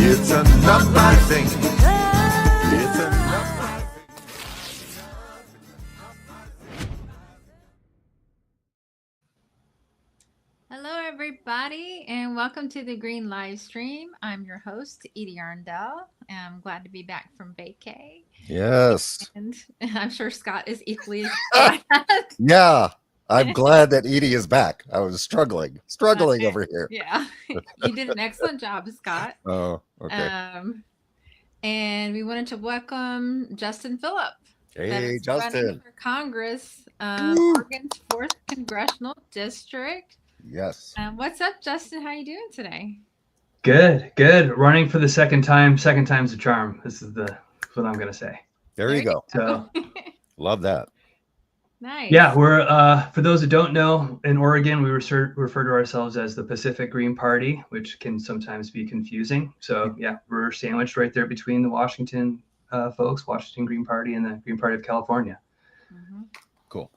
It's enough, I think. It's enough, I think. Hello, everybody, and welcome to the Green Live Stream. I'm your host, Edie Arndell. I'm glad to be back from vacay. Yes. And I'm sure Scott is equally glad. Yeah. I'm glad that Edie is back. I was struggling over here. Yeah, you did an excellent job, Scott. Oh, okay. And we wanted to welcome Justin Philip. Hey, Running Justin. for Congress, Oregon's 4th Congressional District. Yes. What's up, Justin? How are you doing today? Good. Running for the second time. Second time's a charm. This is what I'm going to say. There you go. So, love that. Nice. Yeah, we're for those who don't know, in Oregon, we refer to ourselves as the Pacific Green Party, which can sometimes be confusing. So yeah, we're sandwiched right there between the Washington folks, Washington Green Party, and the Green Party of California. Mm-hmm. Cool.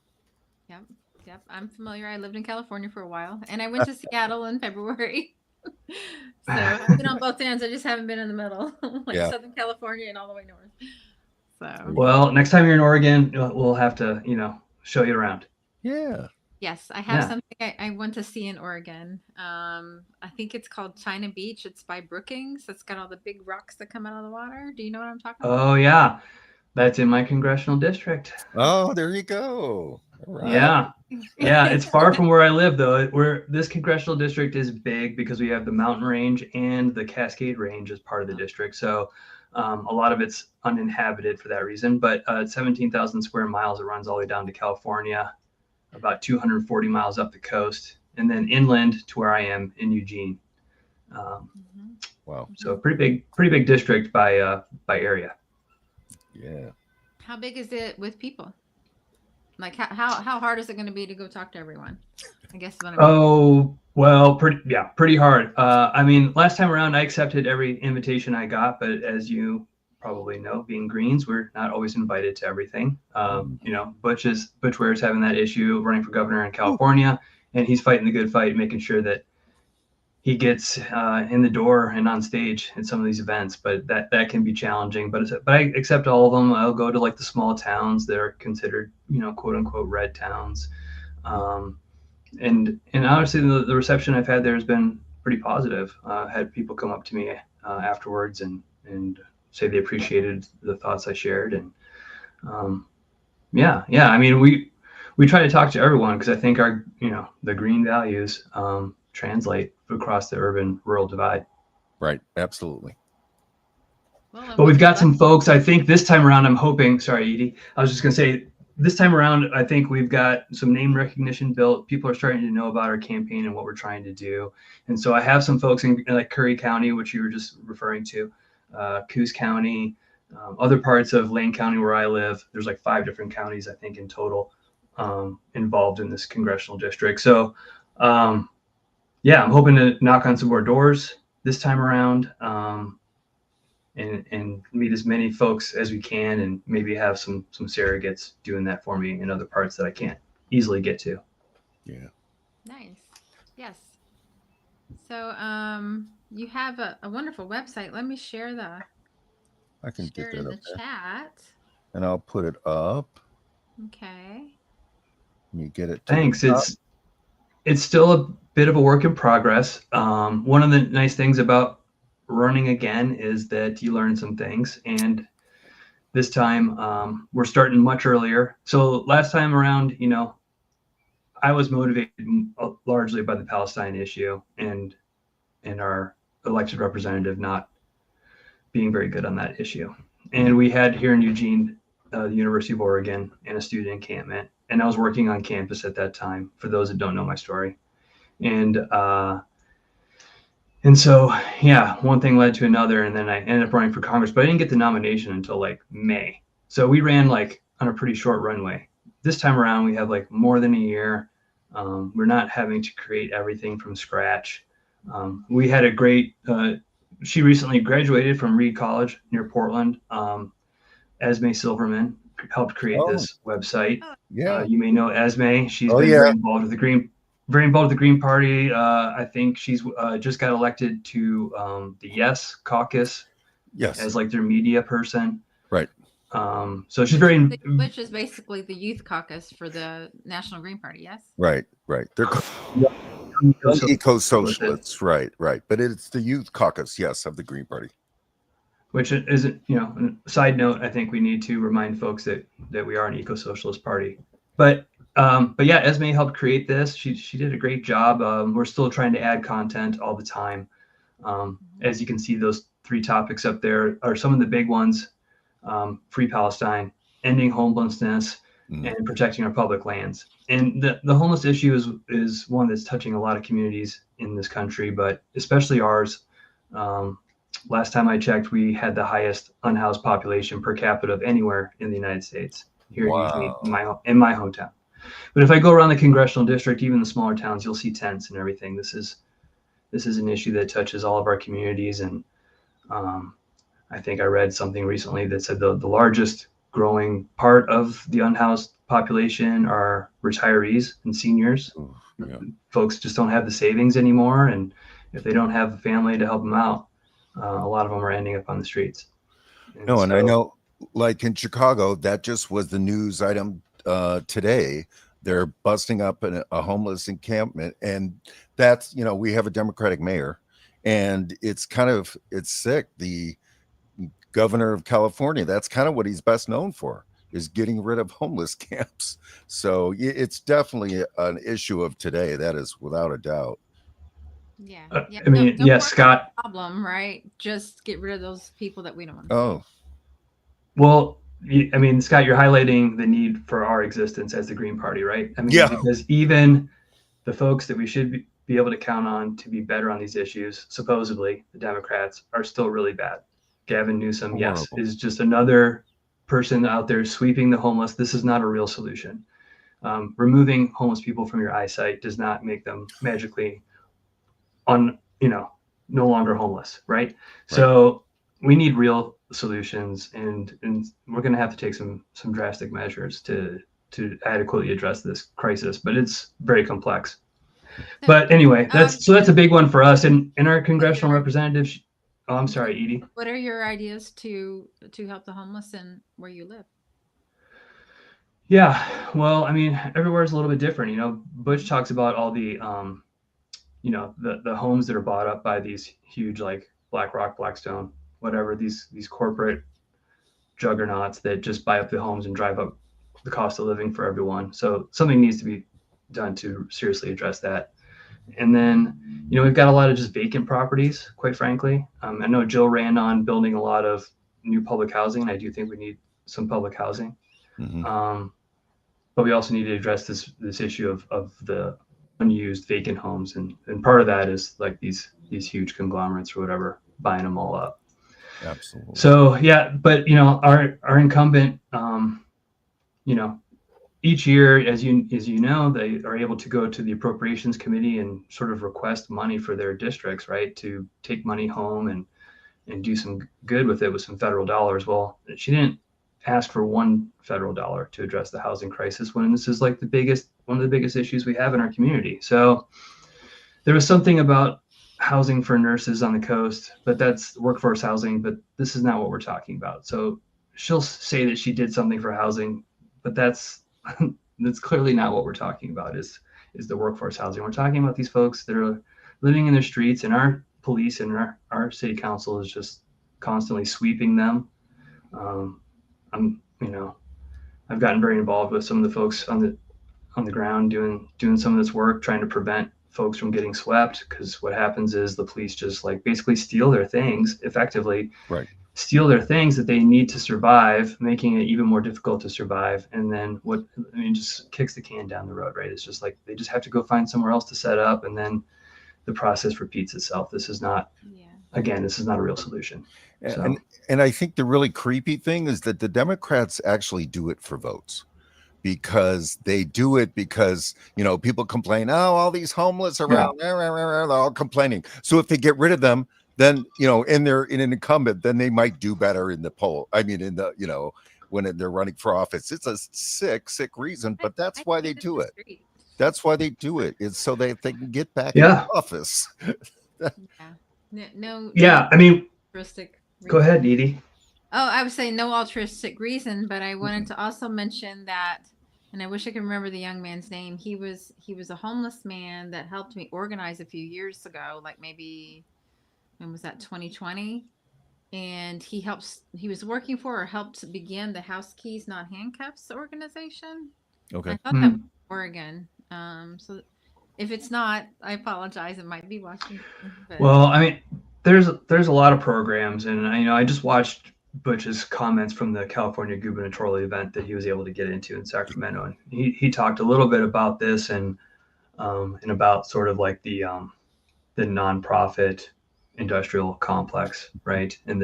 Yep. I'm familiar. I lived in California for a while, and I went to Seattle in February. So I've been on both ends. I just haven't been in the middle, like Southern California and all the way north. So well, next time you're in Oregon, we'll have to, show you around. Yeah. Yes, I have something I want to see in Oregon. I think it's called China Beach. It's by Brookings. It's got all the big rocks that come out of the water. Do you know what I'm talking about? Oh yeah, that's in my congressional district. Oh, there you go. All right. Yeah. It's far from where I live, though. This congressional district is big because we have the mountain range and the Cascade Range as part of the district. So a lot of it's uninhabited for that reason. But 17,000 square miles. It runs all the way down to California, about 240 miles up the coast, and then inland to where I am in Eugene. Wow. So pretty big district by area. Yeah. How big is it with people? Like how hard is it going to be to go talk to everyone? I guess. Oh, well, pretty hard. I mean, last time around, I accepted every invitation I got, but as you probably know, being Greens, we're not always invited to everything. Butch Ware's having that issue running for governor in California, and he's fighting the good fight, making sure that he gets in the door and on stage at some of these events, but that can be challenging. But I accept all of them. I'll go to like the small towns that are considered, quote unquote, red towns. And honestly, the reception I've had there has been pretty positive. Had people come up to me afterwards and say they appreciated the thoughts I shared. And I mean, we try to talk to everyone because I think our, the green values translate across the urban-rural divide. Right. Absolutely. But we've got some folks, I think this time around, I'm hoping, sorry, Edie, I was just going to say, this time around, I think we've got some name recognition built. People are starting to know about our campaign and what we're trying to do. And so I have some folks in like Curry County, which you were just referring to, Coos County, other parts of Lane County where I live. There's like 5 different counties, I think, in total involved in this congressional district. So, I'm hoping to knock on some more doors this time around and meet as many folks as we can, and maybe have some surrogates doing that for me in other parts that I can't easily get to. Yeah. Nice. Yes. So you have a wonderful website. Let me share I can get that in up the there. chat. And I'll put it up. Okay. You get it. Thanks. It's still a bit of a work in progress. One of the nice things about running again is that you learn some things, and this time we're starting much earlier. So last time around, I was motivated largely by the Palestine issue and our elected representative not being very good on that issue. And we had here in Eugene, the University of Oregon, and a student encampment, and I was working on campus at that time, for those that don't know my story. And so, one thing led to another, and then I ended up running for Congress, but I didn't get the nomination until like May. So we ran like on a pretty short runway. This time around, we have like more than a year. We're not having to create everything from scratch. We had a great, she recently graduated from Reed College near Portland. Esme Silverman helped create this website. Yeah. You may know Esme. She's been very involved with the Green very involved with the Green Party. I think she's just got elected to the Yes Caucus Yes. as like their media person. Right. So she's very, which is basically the youth caucus for the National Green Party. Yes. Right. They're eco-socialists. eco-socialists. Right. But it's the youth caucus, yes, of the Green Party. Which isn't, a side note, I think we need to remind folks that we are an eco-socialist party. But yeah, Esme helped create this. She did a great job. We're still trying to add content all the time. As you can see, those 3 topics up there are some of the big ones: free Palestine, ending homelessness, and protecting our public lands. And the homeless issue is one that's touching a lot of communities in this country, but especially ours. Last time I checked, we had the highest unhoused population per capita of anywhere in the United States, here usually in my hometown. But if I go around the Congressional District, even the smaller towns, you'll see tents and everything. This is an issue that touches all of our communities. And I think I read something recently that said the largest growing part of the unhoused population are retirees and seniors. Yeah. Folks just don't have the savings anymore. And if they don't have a family to help them out, a lot of them are ending up on the streets. And I know, like in Chicago, that just was the news item today. They're busting up a homeless encampment, and that's, we have a Democratic mayor, and it's sick. The governor of California, that's kind of what he's best known for, is getting rid of homeless camps. So it's definitely an issue of today. That is without a doubt. Yeah. I mean, yes, Scott. Problem, right? Just get rid of those people that we don't want. Oh. Well, I mean, Scott, you're highlighting the need for our existence as the Green Party, right? I mean, because even the folks that we should be able to count on to be better on these issues, supposedly the Democrats, are still really bad. Gavin Newsom, yes, is just another person out there sweeping the homeless. This is not a real solution. Removing homeless people from your eyesight does not make them magically no longer homeless, right? So we need real solutions, and we're going to have to take some drastic measures to adequately address this crisis, but it's very complex. But anyway, that's a big one for us, and our congressional representatives. Oh, I'm sorry, Edie. What are your ideas to help the homeless and where you live? Yeah, well, I mean, everywhere's a little bit different. Butch talks about all the the homes that are bought up by these huge, like BlackRock, Blackstone, whatever, these corporate juggernauts that just buy up the homes and drive up the cost of living for everyone. So something needs to be done to seriously address that. And then, we've got a lot of just vacant properties, quite frankly. I know Jill ran on building a lot of new public housing, and I do think we need some public housing. But we also need to address this issue of the unused vacant homes, and part of that is like these huge conglomerates or whatever buying them all up. Absolutely. So yeah, but our incumbent, each year, as you know, they are able to go to the appropriations committee and sort of request money for their districts, right, to take money home and do some good with it with some federal dollars. Well, she didn't ask for $1 federal to address the housing crisis, when this is like one of the biggest issues we have in our community. So there was something about housing for nurses on the coast, but that's workforce housing, but this is not what we're talking about. So she'll say that she did something for housing, but that's clearly not what we're talking about is the workforce housing. We're talking about these folks that are living in the streets, and our police and our city council is just constantly sweeping them. I've gotten very involved with some of the folks on the ground doing some of this work, trying to prevent folks from getting swept, because what happens is the police just like basically steal their things, effectively steal their things that they need to survive, making it even more difficult to survive. And then just kicks the can down the road, right? It's just like they just have to go find somewhere else to set up, and then the process repeats itself. This is not a real solution. So. And I think the really creepy thing is that the Democrats actually do it for votes, because they do it because, people complain, all these homeless around, they're all complaining. So if they get rid of them, then, and they're in an incumbent, then they might do better in the poll. I mean, when they're running for office. It's a sick reason, but that's why they do it. That's why they do it. It's so they can get back Yeah. in office. Yeah. No Yeah. I mean, altruistic go reason. ahead, Edie. Oh, I was saying no altruistic reason, but I wanted to also mention that, and I wish I could remember the young man's name. He was a homeless man that helped me organize a few years ago, like maybe when was that, 2020? And he was working for or helped begin the House Keys Not Handcuffs organization. Okay. I thought that was Oregon. So if it's not, I apologize. It might be Washington. But Well, I mean, there's a lot of programs, and I just watched Butch's comments from the California gubernatorial event that he was able to get into in Sacramento, and he talked a little bit about this and about sort of like the nonprofit industrial complex, right? And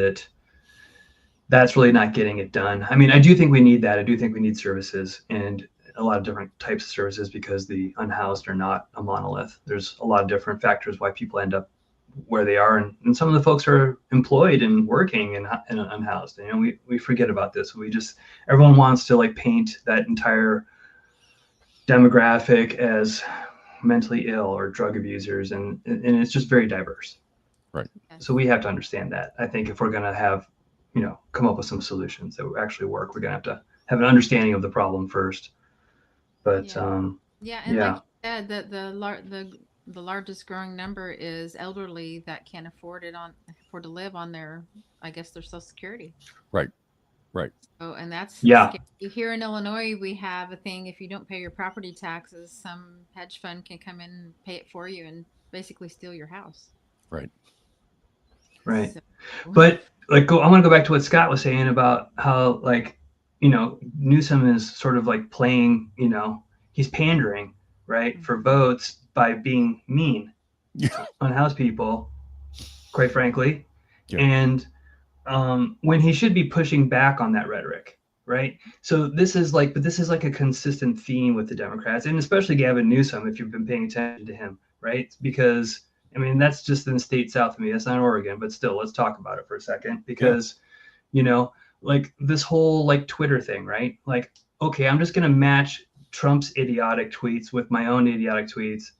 that's really not getting it done. I mean, I do think we need that. I do think we need services and a lot of different types of services because the unhoused are not a monolith. There's a lot of different factors why people end up where they are, and some of the folks are employed and working and unhoused. We forget about this. Everyone wants to like paint that entire demographic as mentally ill or drug abusers, and it's just very diverse. Right. So we have to understand that. I think if we're going to have, come up with some solutions that actually work, we're going to have an understanding of the problem first. But and yeah. like you said, the largest growing number is elderly that can't afford to live on their Social Security. Right. Oh, and that's scary. Here in Illinois, we have a thing: if you don't pay your property taxes, some hedge fund can come in and pay it for you and basically steal your house. Right. So, but like, I want to go back to what Scott was saying about how Newsom is sort of like playing, he's pandering, right, for votes by being mean on unhoused people, quite frankly. Yeah. And when he should be pushing back on that rhetoric, right? So this is like a consistent theme with the Democrats, and especially Gavin Newsom, if you've been paying attention to him, right? Because that's just in the state south of me. That's not Oregon, but still, let's talk about it for a second. Because, like this whole like Twitter thing, right? Like, okay, I'm just going to match Trump's idiotic tweets with my own idiotic tweets.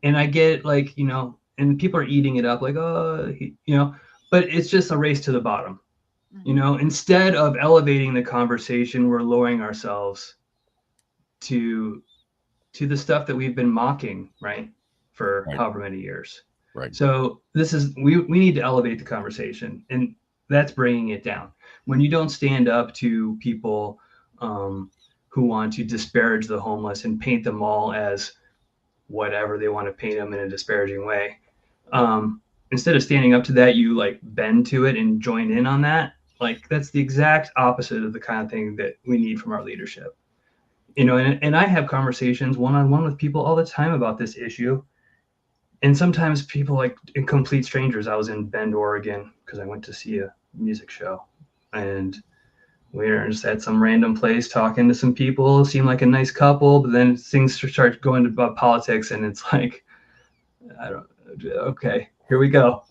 And I get like, and people are eating it up like, oh, but it's just a race to the bottom. Instead of elevating the conversation, we're lowering ourselves to the stuff that we've been mocking, right? For however many years. Right. So we need to elevate the conversation, and that's bringing it down. When you don't stand up to people who want to disparage the homeless and paint them all as whatever they want to paint them in a disparaging way, instead of standing up to that, you like bend to it and join in on that. Like that's the exact opposite of the kind of thing that we need from our leadership. And I have conversations one-on-one with people all the time about this issue. And sometimes people like complete strangers. I was in Bend, Oregon, because I went to see a music show, and we were just at some random place talking to some people. Seemed like a nice couple, but then things start going about politics, and it's like, okay, here we go.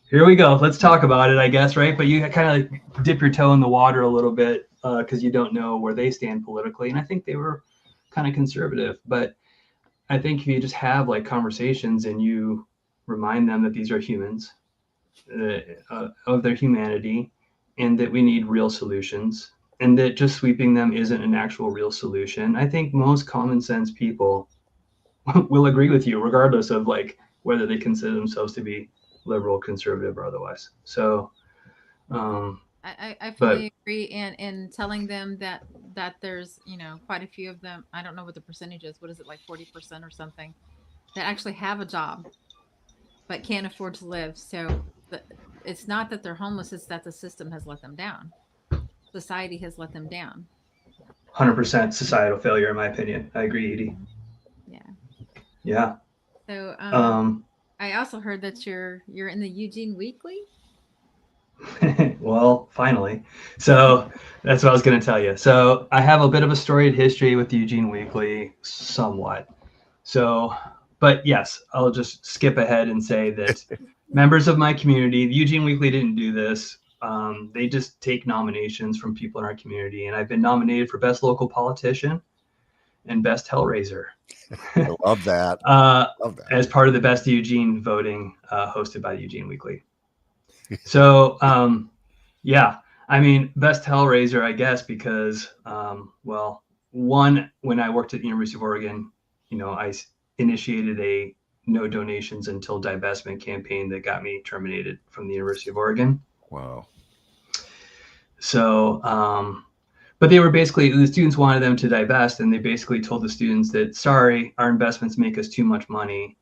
Let's talk about it, I guess, right? But you kind of like dip your toe in the water a little bit because you don't know where they stand politically, and I think they were kind of conservative. But I think if you just have like conversations and you remind them that these are humans, of their humanity, and that we need real solutions, and that just sweeping them isn't an actual real solution. I think most common sense people will agree with you, regardless of like whether they consider themselves to be liberal, conservative, or otherwise. So I fully agree, and telling them that there's quite a few of them. I don't know what the percentage is. What is it, like 40% or something, that actually have a job but can't afford to live. So it's not that they're homeless, it's that the system has let them down. Society has let them down. 100% societal failure, in my opinion. I agree, Edie. Yeah. So I also heard that you're in the Eugene Weekly. Well, finally. So that's what I was going to tell you. So I have a bit of a storied history with the Eugene Weekly, somewhat. So, but yes, I'll just skip ahead and say that members of my community, the Eugene Weekly didn't do this. They just take nominations from people in our community. And I've been nominated for Best Local Politician. and Best Hellraiser. I love that. Love that. As part of the Best of Eugene voting hosted by the Eugene Weekly. So, yeah, I mean, Best Hellraiser, I guess, because, well, one, when I worked at the University of Oregon, you know, I initiated a no donations until divestment campaign that got me terminated from the University of Oregon. Wow. So, but they were basically, the students wanted them to divest, and they basically told the students that, sorry, our investments make us too much money,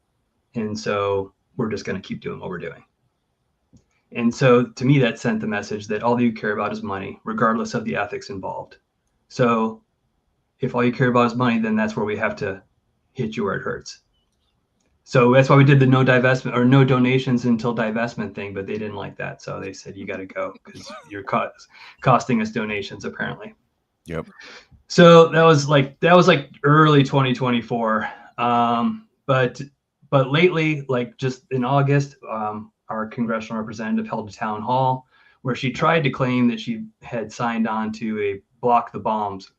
and so we're just going to keep doing what we're doing. And so to me, that sent the message that all you care about is money, regardless of the ethics involved. So if all you care about is money, then that's where we have to hit you where it hurts. So that's why we did the no divestment or no donations until divestment thing, but they didn't like that. So they said, you got to go because you're costing us donations, apparently. Yep. So that was like early 2024. But lately, like just in August, our congressional representative held a town hall where she tried to claim that she had signed on to a Block the Bombs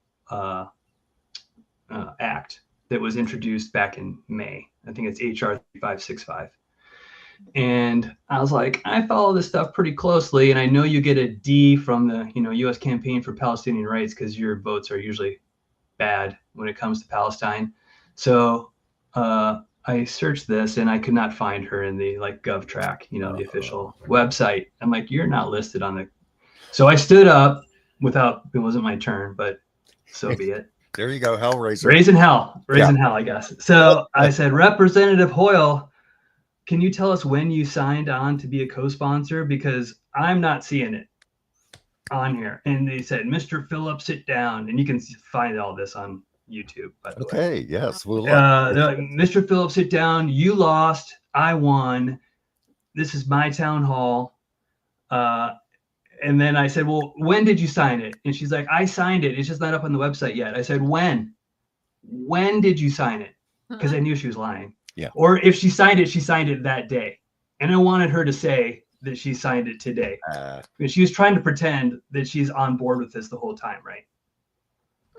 act that was introduced back in May. I think it's HR 3565. And I was like, I follow this stuff pretty closely, and I know you get a D from the U.S. Campaign for Palestinian Rights because your votes are usually bad when it comes to Palestine. So I searched this and I could not find her in the GovTrack, the official website. I'm like, you're not listed on the. So I stood up without, it wasn't my turn, but so be it. There you go, Hellraiser. Raising hell, I guess. So I said, Representative Hoyle, can you tell us when you signed on to be a co-sponsor? Because I'm not seeing it on here. And they said, Mr. Filip, sit down. And you can find all this on YouTube, by the way. Okay, yes. We'll they're like, Mr. Filip, sit down. You lost. I won. This is my town hall. And then I said, well, when did you sign it? And she's like, I signed it. It's just not up on the website yet. I said, when? When did you sign it? Because I knew she was lying. Yeah. Or if she signed it that day. And I wanted her to say that she signed it today. But she was trying to pretend that she's on board with this the whole time, right?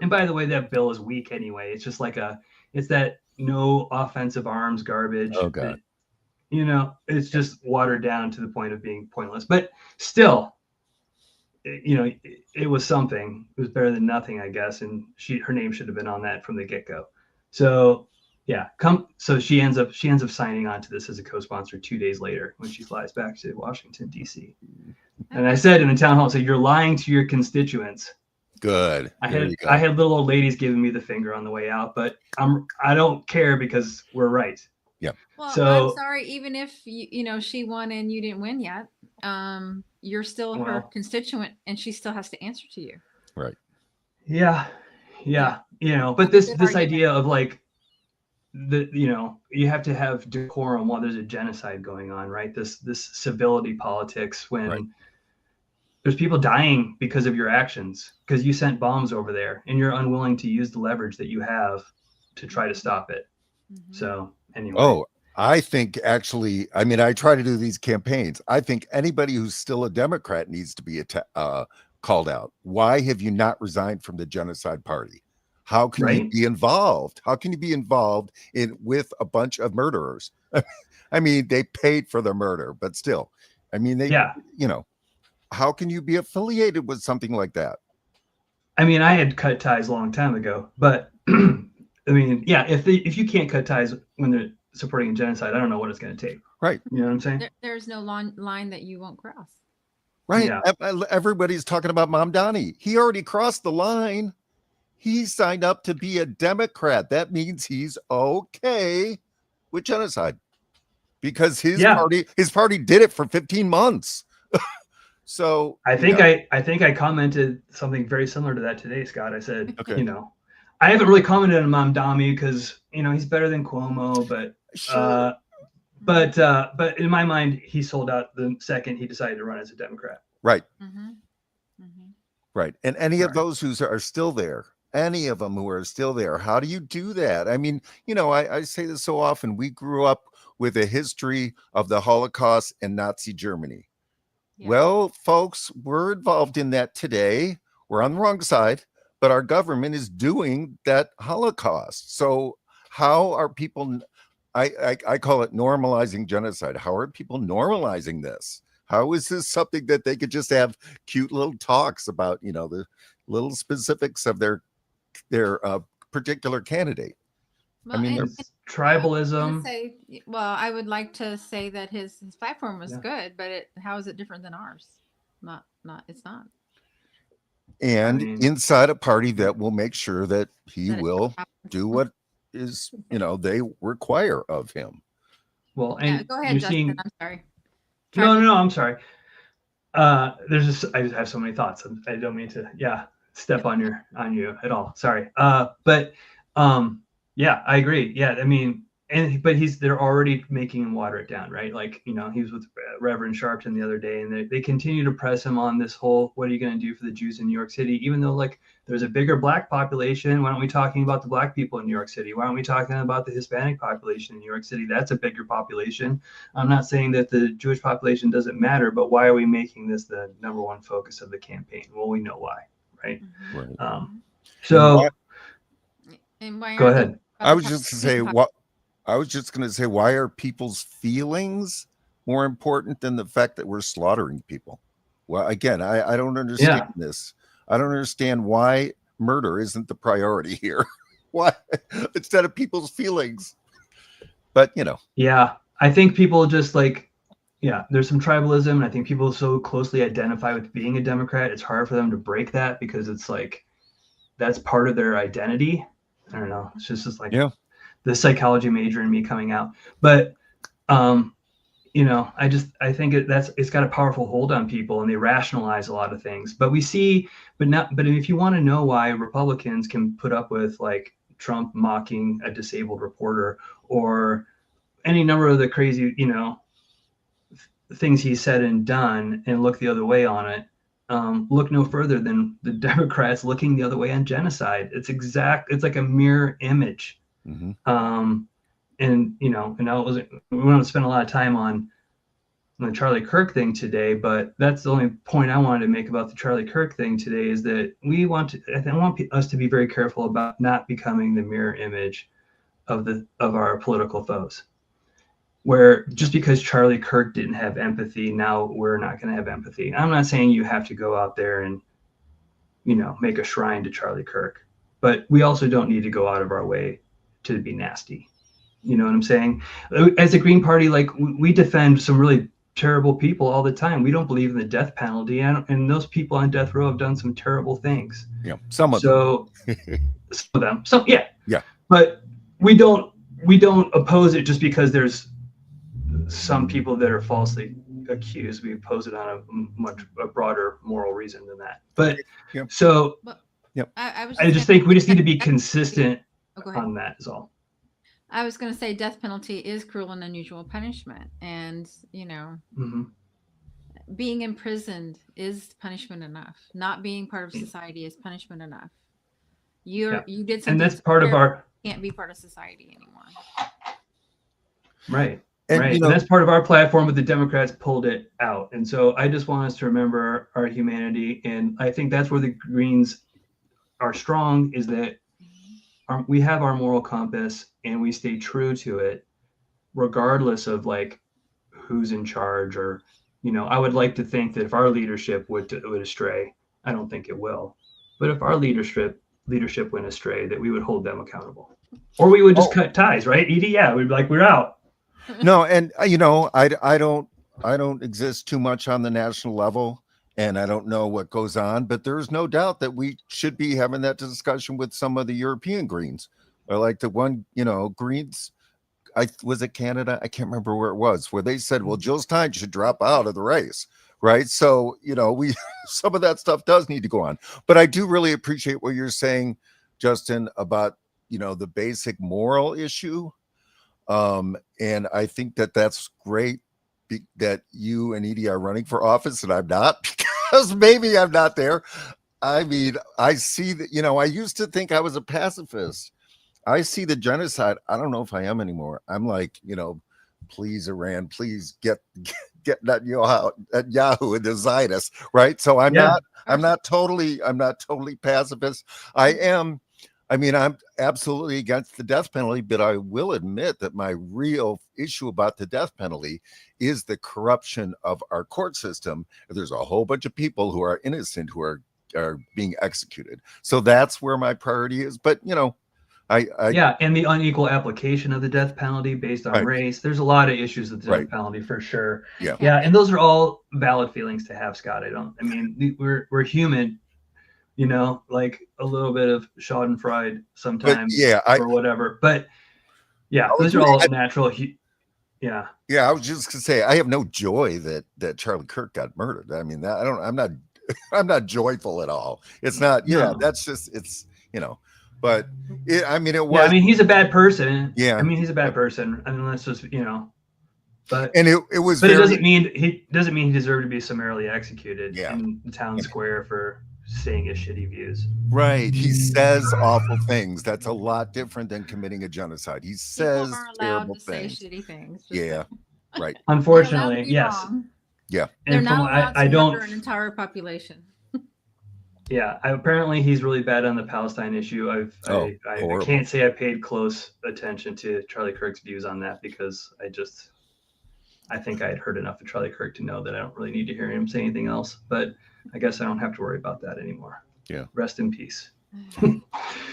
And by the way, that bill is weak anyway. It's just it's that no offensive arms garbage. Oh, God. That, it's just watered down to the point of being pointless. But still, it was something. It was better than nothing, I guess. And her name should have been on that from the get-go. So yeah, so she ends up signing on to this as a co-sponsor 2 days later when she flies back to Washington, D.C. And I said in the town hall, so you're lying to your constituents. Good. I had little old ladies giving me the finger on the way out, but I don't care because we're right. Yeah. Well, so, I'm sorry, even if she won and you didn't win yet, you're still her constituent, and she still has to answer to you. Right. Yeah. But this idea of you have to have decorum while there's a genocide going on, right? This civility politics when there's people dying because of your actions, because you sent bombs over there and you're unwilling to use the leverage that you have to try to stop it. Mm-hmm. So anyway. Oh, I think actually, I mean, I try to do these campaigns. I think anybody who's still a Democrat needs to be called out. Why have you not resigned from the genocide party? How can you be involved? How can you be involved with a bunch of murderers? I mean, they paid for the murder, but still, I mean, how can you be affiliated with something like that? I mean, I had cut ties a long time ago, but I mean, yeah, if you can't cut ties when they're supporting a genocide, I don't know what it's going to take. Right. You know what I'm saying? There's no line that you won't cross. Right. Yeah. Everybody's talking about Mamdani. He already crossed the line. He signed up to be a Democrat. That means he's okay with genocide because his party did it for 15 months. So I think I commented something very similar to that today, Scott. I said, I haven't really commented on Mamdani because he's better than Cuomo, but sure. But in my mind, he sold out the second he decided to run as a Democrat. Right. Mm-hmm. Mm-hmm. Right. And any of those who are still there, any of them who are still there, how do you do that? I mean, I say this so often. We grew up with a history of the Holocaust and Nazi Germany. Yeah. Well, folks, we're involved in that today. We're on the wrong side, but our government is doing that Holocaust. So how are people, I call it normalizing genocide. How are people normalizing this? How is this something that they could just have cute little talks about, the little specifics of their particular candidate? Well, I mean, and- It's tribalism. I would like to say that his platform was Yeah. good, but how is it different than ours? It's not. and I mean- inside a party that will make sure that he That it- will do what is, they require of him. Well, Yeah, and go ahead, you're Justin. seeing. I'm sorry. No, I'm sorry. There's just I just have so many thoughts. I don't mean to step on you at all. Sorry. But yeah, I agree. Yeah, I mean, but they're already making him water it down, right? Like, he was with Reverend Sharpton the other day, and they continue to press him on this whole, what are you going to do for the Jews in New York City? Even though, like, there's a bigger Black population. Why aren't we talking about the Black people in New York City? Why aren't we talking about the Hispanic population in New York City? That's a bigger population. I'm not saying that the Jewish population doesn't matter, but why are we making this the number one focus of the campaign? Well, we know why, right? Mhm. Right. So And why go aren't they ahead. I was just going to say, why are people's feelings more important than the fact that we're slaughtering people? Well, again, I don't understand this. I don't understand why murder isn't the priority here. Why instead of people's feelings? But Yeah, I think people just there's some tribalism, and I think people so closely identify with being a Democrat, it's hard for them to break that, because it's like that's part of their identity. I don't know. It's just like the psychology major in me coming out. But I think it's got a powerful hold on people, and they rationalize a lot of things. But if you want to know why Republicans can put up with like Trump mocking a disabled reporter, or any number of the crazy, things he said and done, and look the other way on it, look no further than the Democrats looking the other way on genocide. It's like a mirror image. Mm-hmm. And we want to spend a lot of time on the Charlie Kirk thing today, but that's the only point I wanted to make about the Charlie Kirk thing today, is that I want us to be very careful about not becoming the mirror image of our political foes, where just because Charlie Kirk didn't have empathy, now we're not going to have empathy. I'm not saying you have to go out there and make a shrine to Charlie Kirk, but we also don't need to go out of our way to be nasty. You know what I'm saying? As a Green Party, like, we defend some really terrible people all the time. We don't believe in the death penalty, and those people on death row have done some terrible things. Yeah, some of them. So yeah. But we don't oppose it just because there's some people that are falsely accused. We oppose it on a much broader moral reason than that. But I just think we just need to be consistent on that is all. I was going to say death penalty is cruel and unusual punishment, and being imprisoned is punishment enough. Not being part of society is punishment enough. You did something, and that's part of our can't be part of society anymore. Right. And that's part of our platform, but the Democrats pulled it out. And so I just want us to remember our humanity, and I think that's where the Greens are strong, is that we have our moral compass, and we stay true to it, regardless of like who's in charge. Or, I would like to think that if our leadership would astray, I don't think it will, but if our leadership went astray, that we would hold them accountable, or we would just cut ties, right, Edie? Yeah, we'd be like, we're out. No, and I don't exist too much on the national level, and I don't know what goes on, but there's no doubt that we should be having that discussion with some of the European Greens, or like the one, Greens. Was it Canada? I can't remember where it was, where they said, well, Jill Stein should drop out of the race, right? So, some of that stuff does need to go on. But I do really appreciate what you're saying, Justin, about, the basic moral issue. And I think that that's great that you and Edie are running for office and I'm not, because maybe I'm not there. I mean, I see that, I used to think I was a pacifist. I see the genocide. I don't know if I am anymore. I'm like, please Iran, please get Netanyahu and the Zionists, right? So I'm not totally pacifist. I'm absolutely against the death penalty, but I will admit that my real issue about the death penalty is the corruption of our court system. There's a whole bunch of people who are innocent who are being executed. So that's where my priority is. But and the unequal application of the death penalty based on race. There's a lot of issues with the death penalty for sure. Yeah, and those are all valid feelings to have, Scott. We're human, like a little bit of schadenfreude sometimes, or whatever. But those are all natural. I was just gonna say I have no joy that Charlie Kirk got murdered. I mean, I'm not joyful at all. It's not. That's just But it was. He's a bad person. He's a bad person. That's just But it was. But it doesn't mean he deserved to be summarily executed in the town square for saying his shitty views. Right. He says awful things. That's a lot different than committing a genocide. He says terrible things. Say shitty things. Yeah. Right. Unfortunately, yes. Wrong. Yeah. They're not allowed to murder an entire population. Apparently he's really bad on the Palestine issue. I can't say I paid close attention to Charlie Kirk's views on that because I think I had heard enough of Charlie Kirk to know that I don't really need to hear him say anything else. But I guess I don't have to worry about that anymore. Yeah. Rest in peace.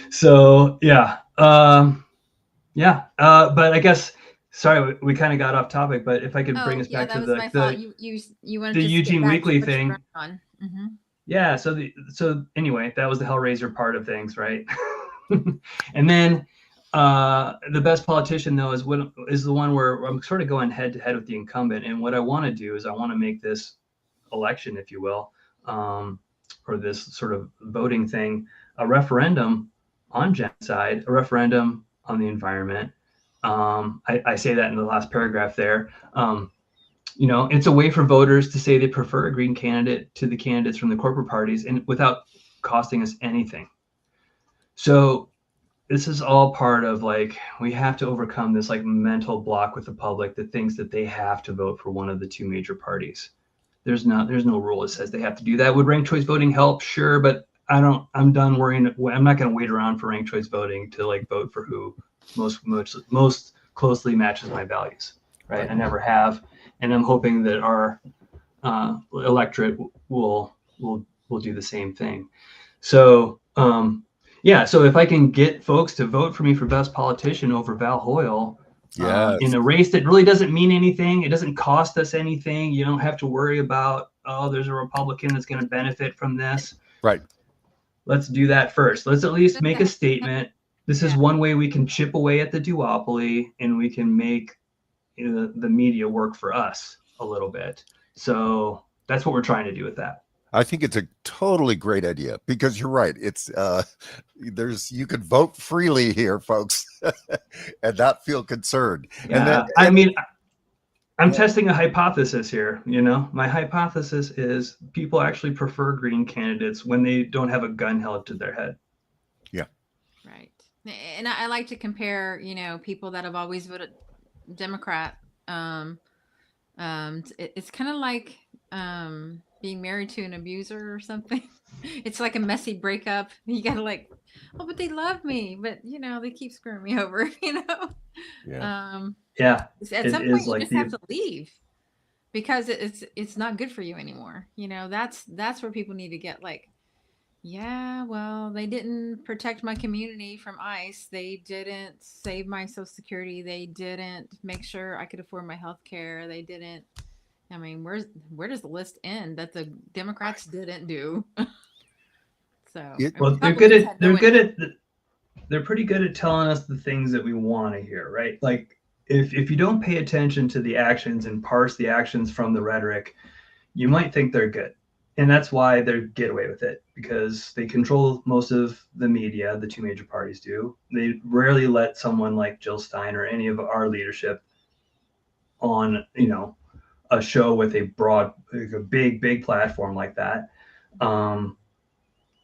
So but I guess. Sorry, we kind of got off topic, but if I could bring us back to the Eugene Weekly thing. Mm-hmm. Yeah. So anyway, that was the Hellraiser part of things, right? And then the best politician though is the one where I'm sort of going head to head with the incumbent. And what I want to do is I want to make this election, if you will, or this sort of voting thing, a referendum on genocide, a referendum on the environment. I say that in the last paragraph there. It's a way for voters to say they prefer a green candidate to the candidates from the corporate parties and without costing us anything. So this is all part of we have to overcome this mental block with the public that thinks that they have to vote for one of the two major parties. There's no rule that says they have to do that. Would ranked choice voting help? Sure, but I'm done worrying. I'm not going to wait around for ranked choice voting to vote for who most closely matches my values, right? I never have, and I'm hoping that our electorate will do the same thing. So so if I can get folks to vote for me for best politician over Val Hoyle, in a race that really doesn't mean anything, it doesn't cost us anything. You don't have to worry about there's a Republican that's going to benefit from this. Right. Let's do that first. Let's at least make a statement. This is one way we can chip away at the duopoly and we can make the media work for us a little bit. So that's what we're trying to do with that. I think it's a totally great idea because you're right. It's you could vote freely here, folks, and not feel concerned. Yeah. I'm testing a hypothesis here. My hypothesis is people actually prefer green candidates when they don't have a gun held to their head. Yeah. Right. And I like to compare, people that have always voted Democrat. It's kind of like being married to an abuser or something. It's like a messy breakup. You gotta but they love me, but they keep screwing me over. Yeah. At some point, you just have to leave because it's not good for you anymore. That's where people need to get well, they didn't protect my community from ICE. They didn't save my Social Security. They didn't make sure I could afford my health care. They didn't. Where does the list end that the Democrats didn't do? They're pretty good at telling us the things that we want to hear, right? If you don't pay attention to the actions and parse the actions from the rhetoric, you might think they're good. And that's why they get away with it, because they control most of the media, the two major parties do. They rarely let someone like Jill Stein or any of our leadership on, a show with a broad, a big platform like that.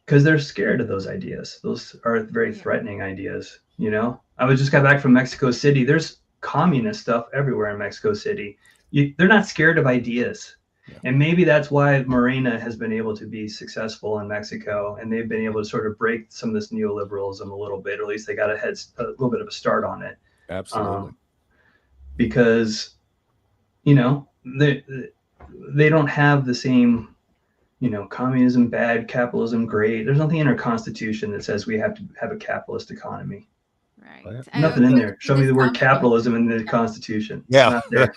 Because they're scared of those ideas. Those are very threatening ideas. I just got back from Mexico City. There's communist stuff everywhere in Mexico City. They're not scared of ideas. Yeah. And maybe that's why Morena has been able to be successful in Mexico, and they've been able to sort of break some of this neoliberalism a little bit, or at least they got a little bit of a start on it. Absolutely. Because, you know, they don't have the same, you know, communism bad, capitalism great. There's nothing in our constitution that says we have to have a capitalist economy. Right. Nothing in there. Show me the word capitalism in the Constitution. Yeah. Not there.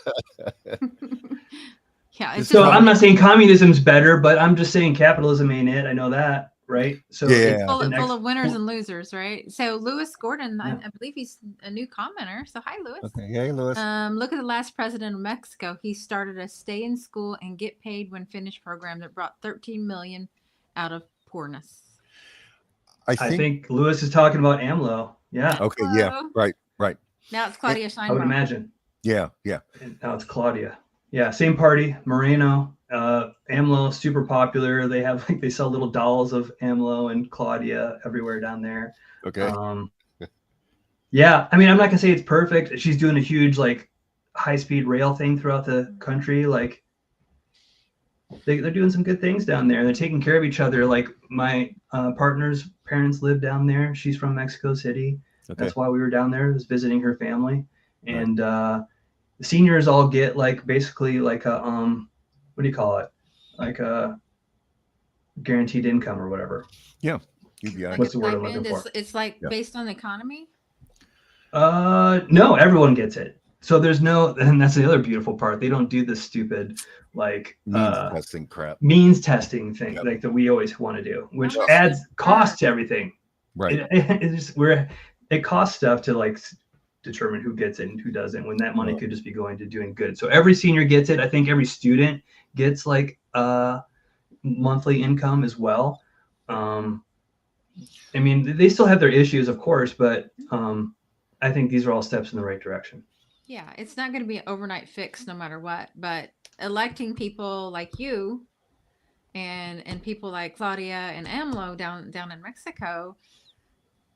Yeah. It's So just I'm not saying communism's better, but I'm just saying capitalism ain't it. I know that, right? So Yeah. full of winners and losers, right? So Lewis Gordon, Yeah. I believe he's a new commenter. So hi, Lewis. Okay. Hey, Lewis. Look at the last president of Mexico. He started a stay in school and get paid when finished program that brought 13 million out of poorness. I think Lewis is talking about AMLO. Yeah. Okay. Yeah. Right. Now it's Claudia I would Sheinbaum. imagine. Yeah. And now it's Claudia. Yeah, same party, Moreno, AMLO, super popular. They have they sell little dolls of AMLO and Claudia everywhere down there. Okay. Yeah, I mean, I'm not gonna say it's perfect. She's doing a huge like high-speed rail thing throughout the country. Like they're doing some good things down there. They're taking care of each other. Like my partner's parents live down there. She's from Mexico City. Okay. That's why we were down there, was visiting her family. And the seniors all get like basically like a what do you call it? Like a guaranteed income or whatever. Yeah. UBI. Like What's a the word I'm stipend? looking for? It's like Yeah. based on the economy. No, everyone gets it. So there's no, and that's the other beautiful part. They don't do this stupid like Means testing crap. means testing thing Yep. like that we always want to do, which Oh, adds cost to everything. Right. It costs stuff to like determine who gets it and who doesn't, when that money could just be going to doing good. So every senior gets it. I think every student gets like monthly income as well. I mean, they still have their issues, of course, but I think these are all steps in the right direction. Yeah, it's not going to be an overnight fix no matter what, but electing people like you and people like Claudia and AMLO down in Mexico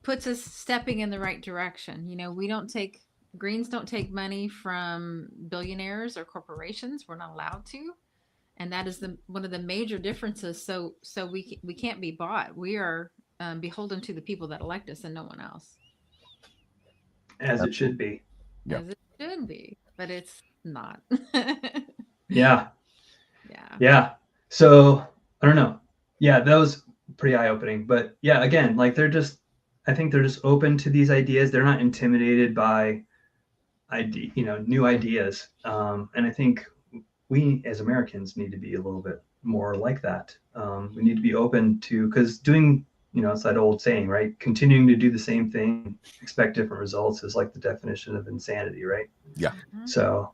puts us stepping in the right direction. You know, Greens don't take money from billionaires or corporations. We're not allowed to. And that is one of the major differences. So we can't be bought. We are beholden to the people that elect us and no one else. As it should be. Yeah. As it should be, but it's not. Yeah. Yeah. Yeah. So I don't know. Yeah, that was pretty eye-opening. But yeah, again, like I think they're just open to these ideas. They're not intimidated by new ideas. And I think we as Americans need to be a little bit more like that. We need to be open to, because doing, it's that old saying, right? Continuing to do the same thing, expect different results is like the definition of insanity, right? Yeah. So,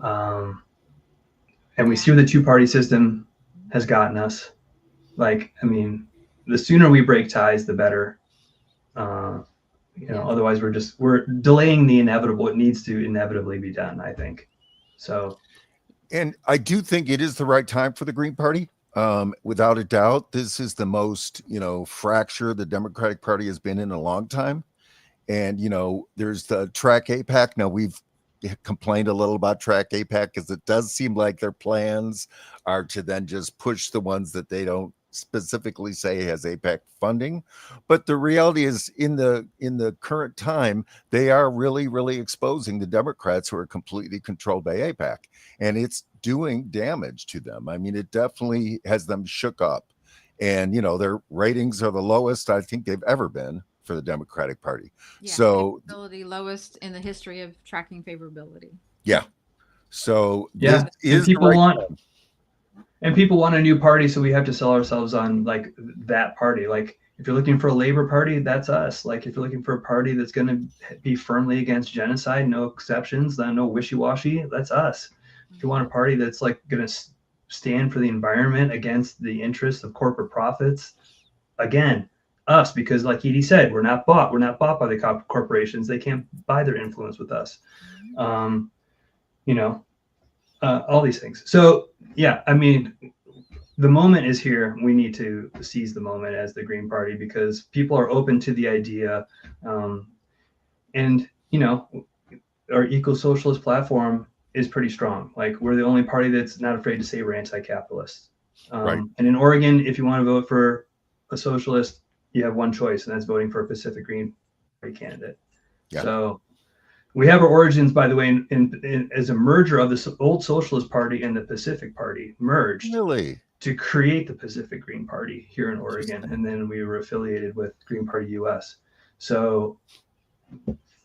and we see where the two-party system has gotten us. Like, I mean, the sooner we break ties, the better. Otherwise we're delaying the inevitable. It needs to inevitably be done, I think. So, and I do think it is the right time for the Green Party. Without a doubt, this is the most, fracture the Democratic Party has been in a long time. And, there's the Track APAC. Now, we've complained a little about Track APAC because it does seem like their plans are to then just push the ones that they don't specifically say has APAC funding. But the reality is in the current time, they are really, really exposing the Democrats who are completely controlled by APAC. And it's doing damage to them. I mean, it definitely has them shook up. And, their ratings are the lowest I think they've ever been for the Democratic Party. Yeah, So favorability lowest in the history of tracking favorability. Yeah. So yeah, this is people the right want time. And people want a new party, so we have to sell ourselves on like that party. Like if you're looking for a Labor Party, that's us. Like if you're looking for a party that's going to be firmly against genocide, no exceptions, no wishy-washy, that's us. If you want a party that's like going to stand for the environment against the interests of corporate profits, again, us, because like Edie said, we're not bought. We're not bought by the corporations. They can't buy their influence with us. All these things. So yeah, I mean, the moment is here. We need to seize the moment as the Green Party, because people are open to the idea. And our eco-socialist platform is pretty strong. Like, we're the only party that's not afraid to say we're anti-capitalist. Right. And in Oregon, if you want to vote for a socialist, you have one choice, and that's voting for a Pacific Green Party candidate. Yeah. So we have our origins, by the way, in as a merger of the old Socialist Party and the Pacific Party merged Really? to create the Pacific Green Party here in Oregon, and then we were affiliated with Green Party US. So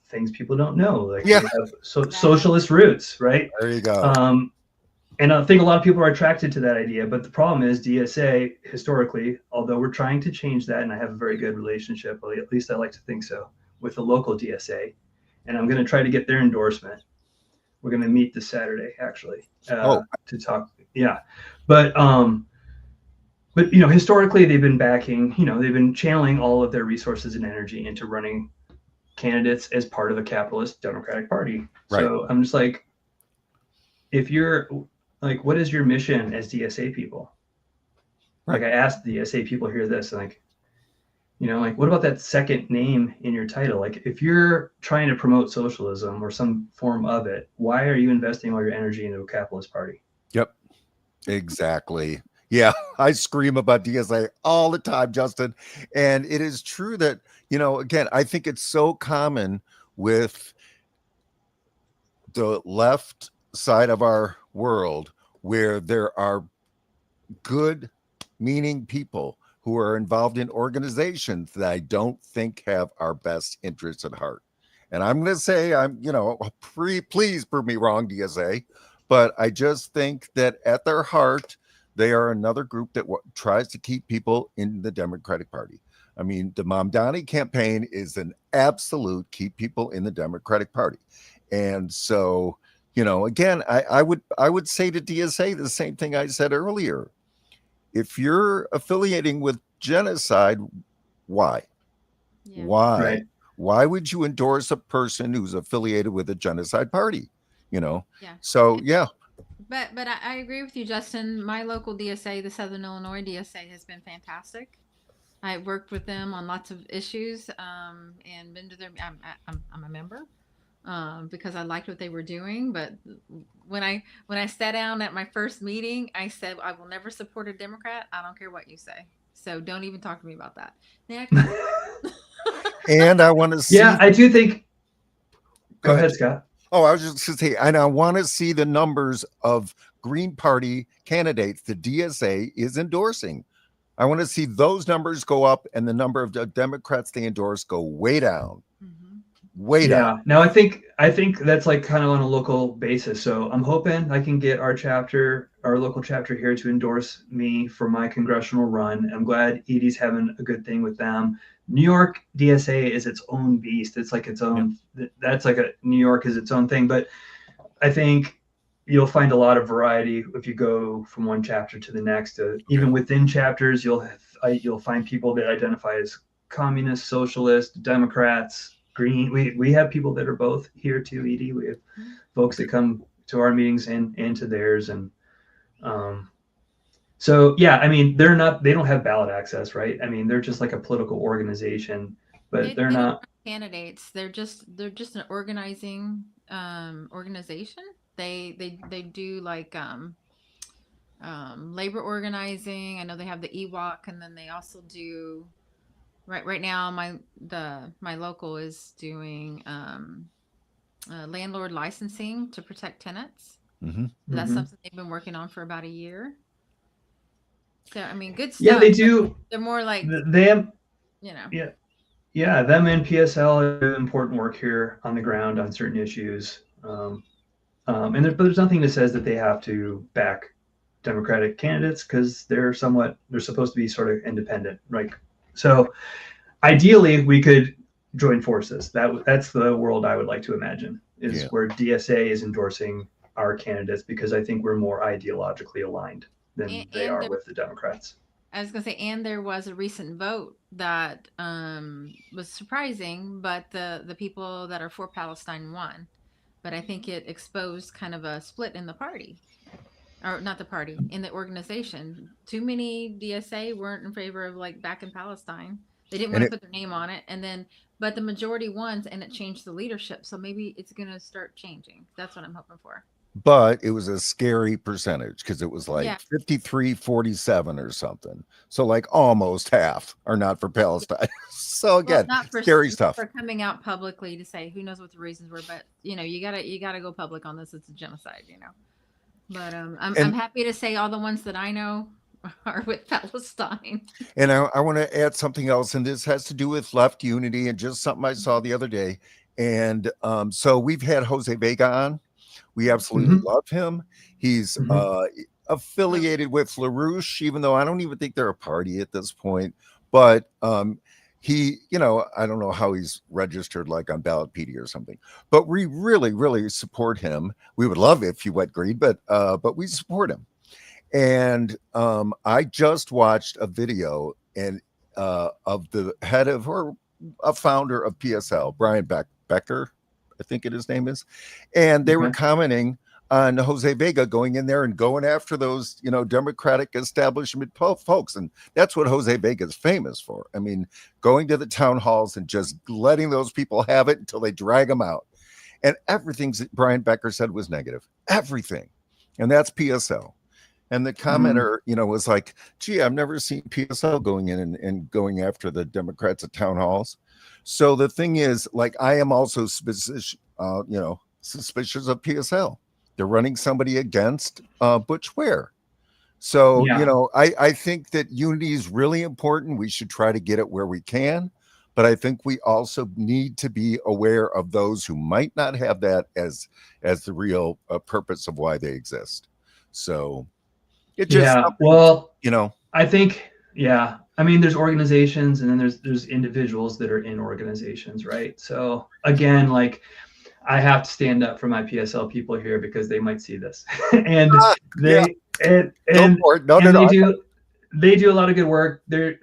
things people don't know, like, Yeah. we have socialist roots, right? There you go. And I think a lot of people are attracted to that idea, but the problem is DSA historically, although we're trying to change that, and I have a very good relationship, at least I like to think so, with the local DSA, and I'm going to try to get their endorsement. We're going to meet this Saturday, actually, to talk. Yeah, but historically they've been backing, they've been channeling all of their resources and energy into running candidates as part of the capitalist Democratic Party. Right. So I'm just like, if you're like, what is your mission as DSA people? Right. Like, I asked the DSA people here this, like, what about that second name in your title? Like, if you're trying to promote socialism or some form of it, why are you investing all your energy into a capitalist party? Yep. Exactly. Yeah, I scream about DSA all the time, Justin. And it is true that, again, I think it's so common with the left side of our world where there are good meaning people who are involved in organizations that I don't think have our best interests at heart. And I'm going to say, please prove me wrong, DSA, but I just think that at their heart, they are another group that tries to keep people in the Democratic Party. I mean, the Mamdani campaign is an absolute keep people in the Democratic Party. And so, again, I would say to DSA the same thing I said earlier. If you're affiliating with genocide, why? Yeah. Why? Right. Why would you endorse a person who's affiliated with a genocide party? Yeah. So, yeah. But I agree with you, Justin. My local DSA, the Southern Illinois DSA, has been fantastic. I worked with them on lots of issues, and been to their. I'm a member, because I liked what they were doing. But when I sat down at my first meeting, I said, I will never support a Democrat. I don't care what you say. So don't even talk to me about that. Next. And I want to see. Yeah, I do think. Go ahead, Scott. Oh, I was just going to say, and I want to see the numbers of Green Party candidates the DSA is endorsing. I want to see those numbers go up and the number of Democrats they endorse go way down. Mm-hmm. Way down. Yeah. Now I think that's like kind of on a local basis. So I'm hoping I can get our local chapter here to endorse me for my congressional run. I'm glad Edie's having a good thing with them. New York DSA is its own beast. It's like its own. Yeah. That's like New York is its own thing. But I think you'll find a lot of variety if you go from one chapter to the next. Even within chapters, you'll find people that identify as communist, socialist, Democrats, Green. We have people that are both here too, Edie. We have folks that come to our meetings and to theirs, and so yeah. I mean, they don't have ballot access, right? I mean, they're just like a political organization, but they're not candidates. They're just an organizing organization. They do like labor organizing. I know they have the EWOC, and then they also do right now my local is doing landlord licensing to protect tenants. Mm-hmm. That's something they've been working on for about a year. So I mean, good stuff. Yeah, they do. They're more like them. Yeah, them and PSL do important work here on the ground on certain issues. But there's nothing that says that they have to back Democratic candidates because they're supposed to be sort of independent, right? So ideally we could join forces. That's the world I would like to imagine is where DSA is endorsing our candidates because I think we're more ideologically aligned than they are with the Democrats. I was going to say, and there was a recent vote that was surprising, but the people that are for Palestine won. But I think it exposed kind of a split in the party, or not the party, in the organization. Too many DSA weren't in favor of like back in Palestine. They didn't And want to it, put their name on it, and then but the majority won, and it changed the leadership. So maybe it's going to start changing. That's what I'm hoping for. but it was a scary percentage because it was like Yeah. 53-47 or something. So like almost half are not for Palestine. So Well, again, not for scary stuff. for coming out publicly to say, who knows what the reasons were, but you gotta go public on this. It's a genocide, But I'm And happy to say all the ones that I know are with Palestine. and I want to add something else, and this has to do with left unity and just something I saw the other day. And so we've had Jose Vega on. We absolutely Mhm. love him. He's Mhm. affiliated with LaRouche, even though I don't even think they're a party at this point. But he, I don't know how he's registered, like on Ballotpedia or something. But we really, really support him. We would love if he went green, but we support him. And I just watched a video of the head of, or a founder of PSL, Brian Becker, I think his name is, and they were Okay. commenting on Jose Vega going in there and going after those, Democratic establishment folks, and that's what Jose Vega is famous for. I mean, going to the town halls and just letting those people have it until they drag them out, and everything Brian Becker said was negative, everything, and that's PSL. And the commenter, was like, gee, I've never seen PSL going in and going after the Democrats at town halls. So the thing is, like, I am also suspicious of PSL. They're running somebody against Butch Ware. So, Yeah. I think that unity is really important. We should try to get it where we can. But I think we also need to be aware of those who might not have that as the real purpose of why they exist. So it just Yeah. something, Well, you know. I think, yeah. I mean, there's organizations, and then there's individuals that are in organizations, right? So again, like, I have to stand up for my PSL people here because they might see this, and Yeah, they and go and for it. No, and no. they do a lot of good work. They're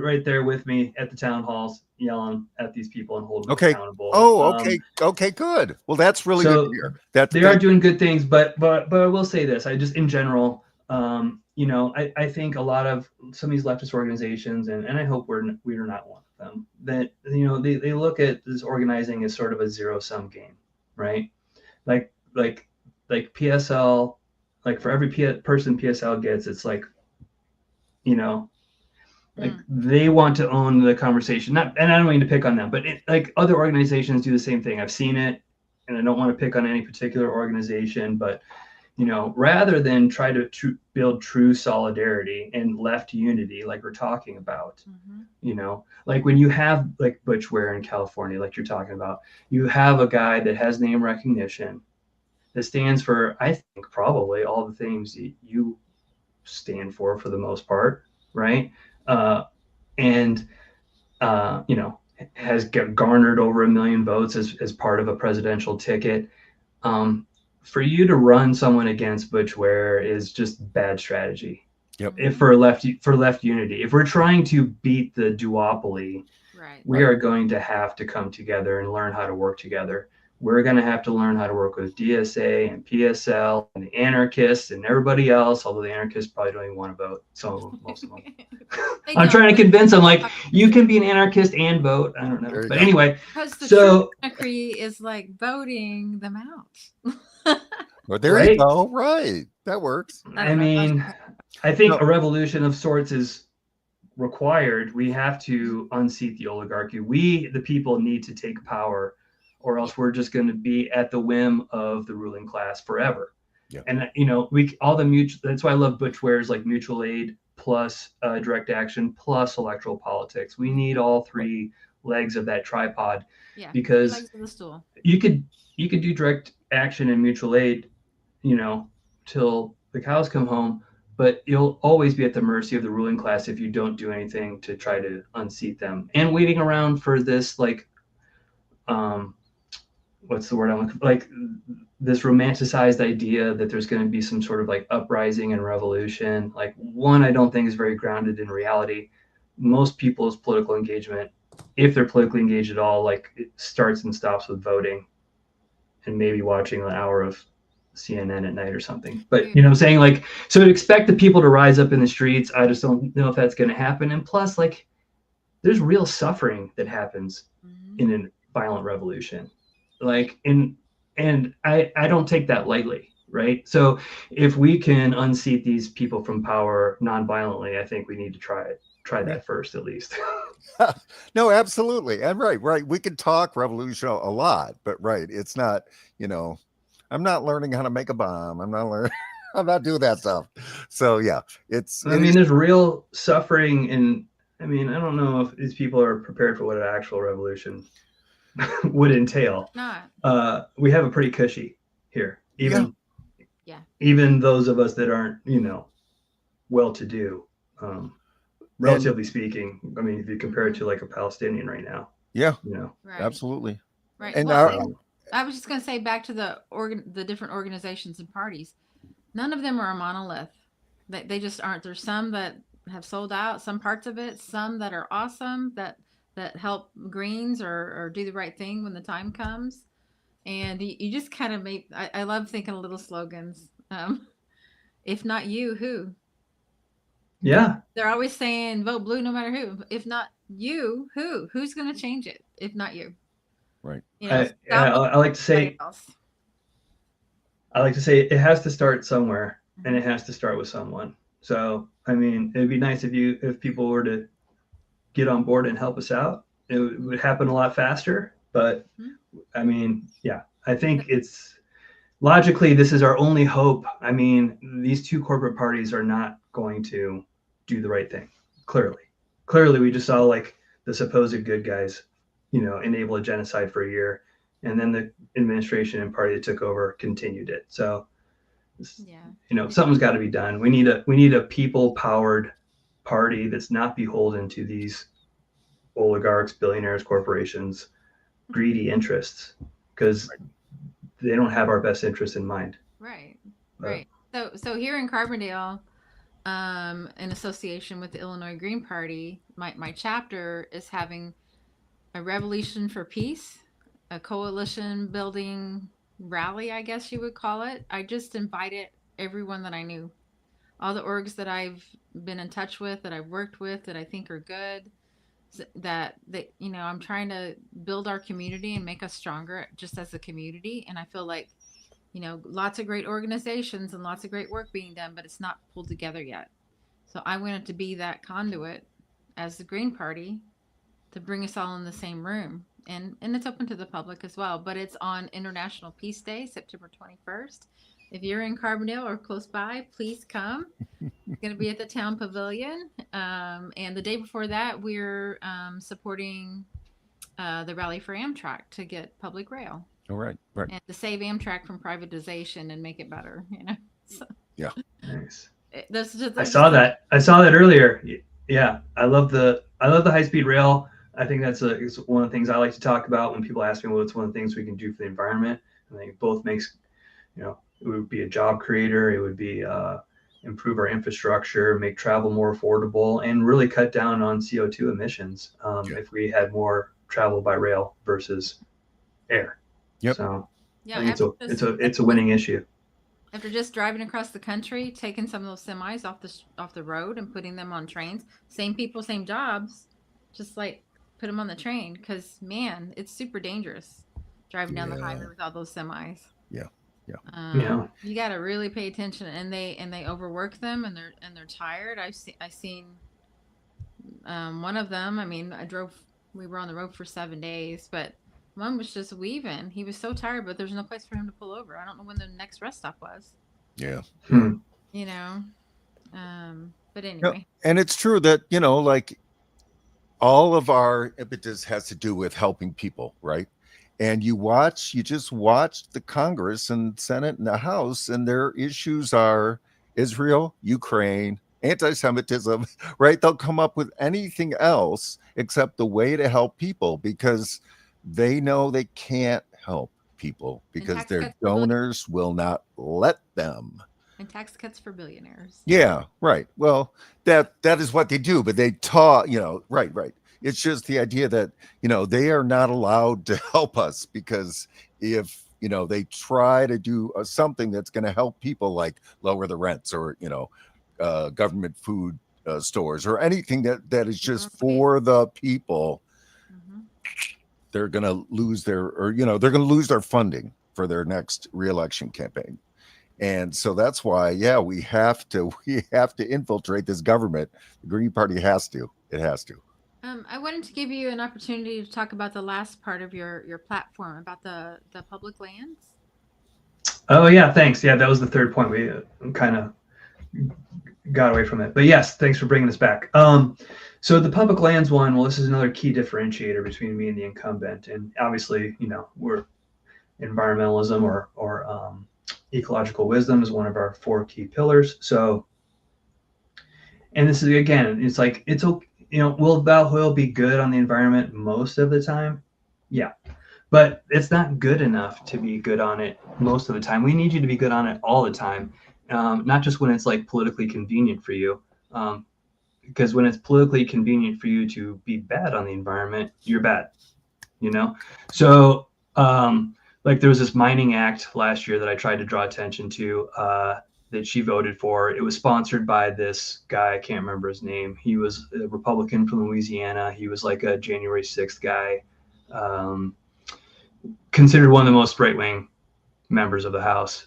right there with me at the town halls, yelling at these people and holding them Okay. accountable. Oh, okay, good. Well, that's really good to So hear. That they are doing good things, but I will say this: I just, in general, I think a lot of some of these leftist organizations, and I hope we're not one of them, that they look at this organizing as sort of a zero-sum game, right? Like PSL, like for every person PSL gets, it's like, like they want to own the conversation. Not, and I don't mean to pick on them, but like other organizations do the same thing. I've seen it, and I don't want to pick on any particular organization, but rather than try to build true solidarity and left unity, like we're talking about, like when you have like Butch Ware in California, like you're talking about, you have a guy that has name recognition that stands for, I think, probably all the things that you stand for the most part, right? And has garnered over 1 million votes as part of a presidential ticket. For you to run someone against Butch Ware is just bad strategy. Yep. If for left unity, if we're trying to beat the duopoly, Right. we are going to have to come together and learn how to work together. We're going to have to learn how to work with DSA and PSL and the anarchists and everybody else, although the anarchists probably don't even want to vote. Some of them, most of them. I'm trying to convince them, like, you can be an anarchist and vote. I don't know. There you But go. anyway, Because the so true anarchy is like voting them out. Well, there you Right. go. Right. That works. I mean, I think No. a revolution of sorts is required. We have to unseat the oligarchy. We, the people, need to take power, or else we're just going to be at the whim of the ruling class forever. Yeah. And that's why I love Butch Ware's like mutual aid plus direct action plus electoral politics. We need all three legs of that tripod. Yeah, because legs of the stool. you could do direct action and mutual aid, till the cows come home, but you'll always be at the mercy of the ruling class if you don't do anything to try to unseat them. And waiting around for this, like, what's the word I'm looking for? Like, this romanticized idea that there's going to be some sort of like uprising and revolution. Like, one, I don't think is very grounded in reality. Most people's political engagement, if they're politically engaged at all, like, it starts and stops with voting and maybe watching an hour of CNN at night or something. But I'm saying, like, so to expect the people to rise up in the streets, I just don't know if that's going to happen. And plus, like, there's real suffering that happens in a violent revolution. Like and I don't take that lightly, right? So if we can unseat these people from power non-violently, I think we need to try that first at least. No, absolutely. And right. We can talk revolution a lot, but it's not, I'm not learning how to make a bomb. I'm not learning. I'm not doing that stuff. So yeah, there's real suffering, and I don't know if these people are prepared for what an actual revolution would entail. Not. We have a pretty cushy here, even those of us that aren't, well-to-do, relatively speaking. If you compare it to like a Palestinian right now. Yeah. Right. Absolutely. Right. And I was just going to say, back to the different organizations and parties, none of them are a monolith. They just aren't. There's some that have sold out, some parts of it, some that are awesome, that help Greens or do the right thing when the time comes. And you just kind of make, I love thinking of little slogans. If not you, who? Yeah. They're always saying vote blue no matter who. If not you, who? Who's going to change it if not you? Right. I like to say it has to start somewhere, and it has to start with someone. So it'd be nice if people were to get on board and help us out. It would happen a lot faster. But I think it's logically, this is our only hope. These two corporate parties are not going to do the right thing. Clearly, we just saw like the supposed good guys, enable a genocide for a year, and then the administration and party that took over continued it. So, something's got to be done. We need a people-powered party that's not beholden to these oligarchs, billionaires, corporations, greedy interests, because they don't have our best interests in mind. Right. So here in Carbondale, in association with the Illinois Green Party, my chapter is having a revolution for peace, a coalition building rally, I guess you would call it. I just invited everyone that I knew, all the orgs that I've been in touch with, that I've worked with, that I think are good, that I'm trying to build our community and make us stronger just as a community. And I feel like, lots of great organizations and lots of great work being done, but it's not pulled together yet. So I wanted to be that conduit as the Green Party to bring us all in the same room. And it's open to the public as well, but it's on International Peace Day, September 21st. If you're in Carbondale or close by, please come. It's going to be at the Town Pavilion. And the day before that, we're supporting the Rally for Amtrak to get public rail. All right. And to save Amtrak from privatization and make it better, So, yeah. Nice. I saw that earlier. Yeah. I love the high-speed rail. I think it's one of the things I like to talk about when people ask me, well, it's one of the things we can do for the environment. I think both makes, it would be a job creator. It would be improve our infrastructure, make travel more affordable, and really cut down on CO2 emissions if we had more travel by rail versus air. Yep. So I think it's a winning issue. After just driving across the country, taking some of those semis off the road and putting them on trains, same people, same jobs, just like put them on the train, because man, it's super dangerous driving down the highway with all those semis. You got to really pay attention, and they overwork them, and they're tired. I've seen one of them. We were on the road for 7 days, but one was just weaving. He was so tired, but there's no place for him to pull over. I don't know when the next rest stop was. Yeah. But anyway. And it's true that, like all of our impetus has to do with helping people, right? And you just watch the Congress and Senate and the House, and their issues are Israel, Ukraine, anti-Semitism, right? They'll come up with anything else except the way to help people, because they know they can't help people because their donors will not let them. And tax cuts for billionaires. Yeah, right. Well, that is what they do, but they talk, right. It's just the idea that, they are not allowed to help us, because if, they try to do something that's going to help people, like lower the rents or, government food stores or anything that is just Okay. for the people, Mhm. they're going to lose their they're going to lose their funding for their next reelection campaign. And so that's why, we have to infiltrate this government. The Green Party has to. It has to. I wanted to give you an opportunity to talk about the last part of your platform about the public lands. Oh yeah, thanks. Yeah, that was the third point. We kind of got away from it, but yes, thanks for bringing us back. So the public lands one, well, this is another key differentiator between me and the incumbent, and obviously, we're environmentalism or ecological wisdom is one of our 4 key pillars. So, and this is again, it's like will Valhoil be good on the environment most of the time? Yeah. But it's not good enough to be good on it most of the time. We need you to be good on it all the time, not just when it's like politically convenient for you. Because when it's politically convenient for you to be bad on the environment, you're bad. So like there was this mining act last year that I tried to draw attention to that she voted for. It was sponsored by this guy. I can't remember his name. He was a Republican from Louisiana. He was like a January 6th guy. Considered one of the most right-wing members of the House,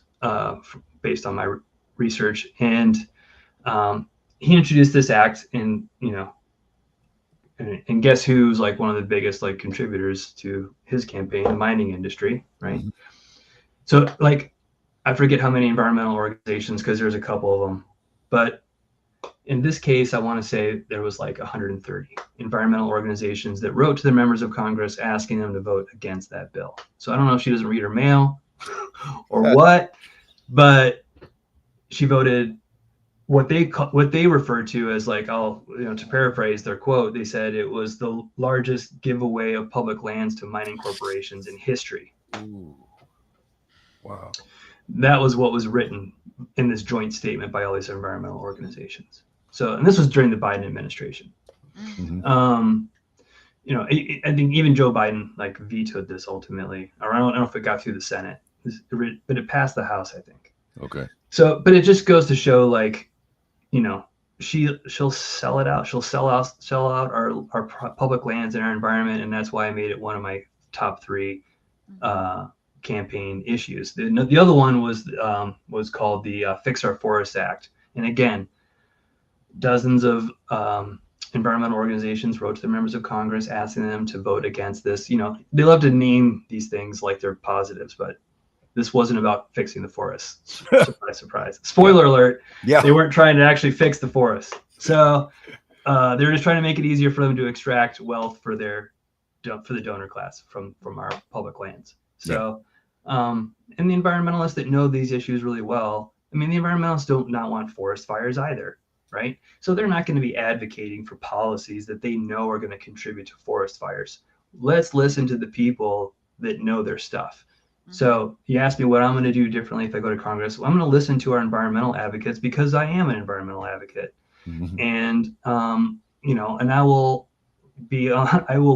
based on my research. And he introduced this act, and guess who's like one of the biggest like contributors to his campaign, the mining industry, right? Mm-hmm. So like, I forget how many environmental organizations, because there's a couple of them, but in this case, I want to say there was like 130 environmental organizations that wrote to the members of Congress asking them to vote against that bill. So I don't know if she doesn't read her mail or what, but she voted what they referred to as like, to paraphrase their quote, they said it was the largest giveaway of public lands to mining corporations in history. Ooh. Wow. That was what was written in this joint statement by all these environmental organizations. So, and this was during the Biden administration. Mm-hmm. I think even Joe Biden like vetoed this ultimately. Or I don't know if it got through the Senate, but it passed the House, I think. Okay. So, but it just goes to show, like, she'll sell it out. She'll sell out our public lands and our environment, and that's why I made it one of my top 3 campaign issues. The other one was called the Fix Our Forests Act, and again, dozens of environmental organizations wrote to the members of Congress asking them to vote against this. They love to name these things like they're positives, but this wasn't about fixing the forests. Surprise, surprise. Spoiler alert. Yeah. They weren't trying to actually fix the forest. So they were just trying to make it easier for them to extract wealth for the donor class from our public lands. So, and the environmentalists that know these issues really well, I mean, the environmentalists don't not want forest fires either, right? So they're not going to be advocating for policies that they know are going to contribute to forest fires. Let's listen to the people that know their stuff. So you asked me what I'm going to do differently if I go to Congress. Well, I'm going to listen to our environmental advocates because I am an environmental advocate. Mm-hmm. And, and I will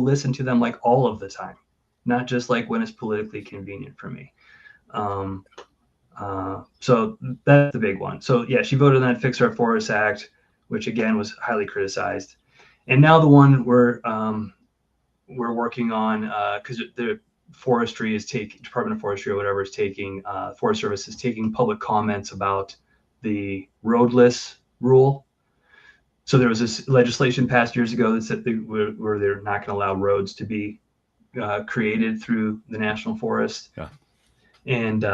listen to them like all of the time, not just like when it's politically convenient for me. So that's the big one. So yeah, she voted on that Fix Our Forests Act, which again was highly criticized. And now the one we're working on, because the forestry is Department of Forestry or whatever is taking, Forest Service is taking public comments about the roadless rule. So there was this legislation passed years ago that said where they're not going to allow roads to be created through the national forest. Yeah. And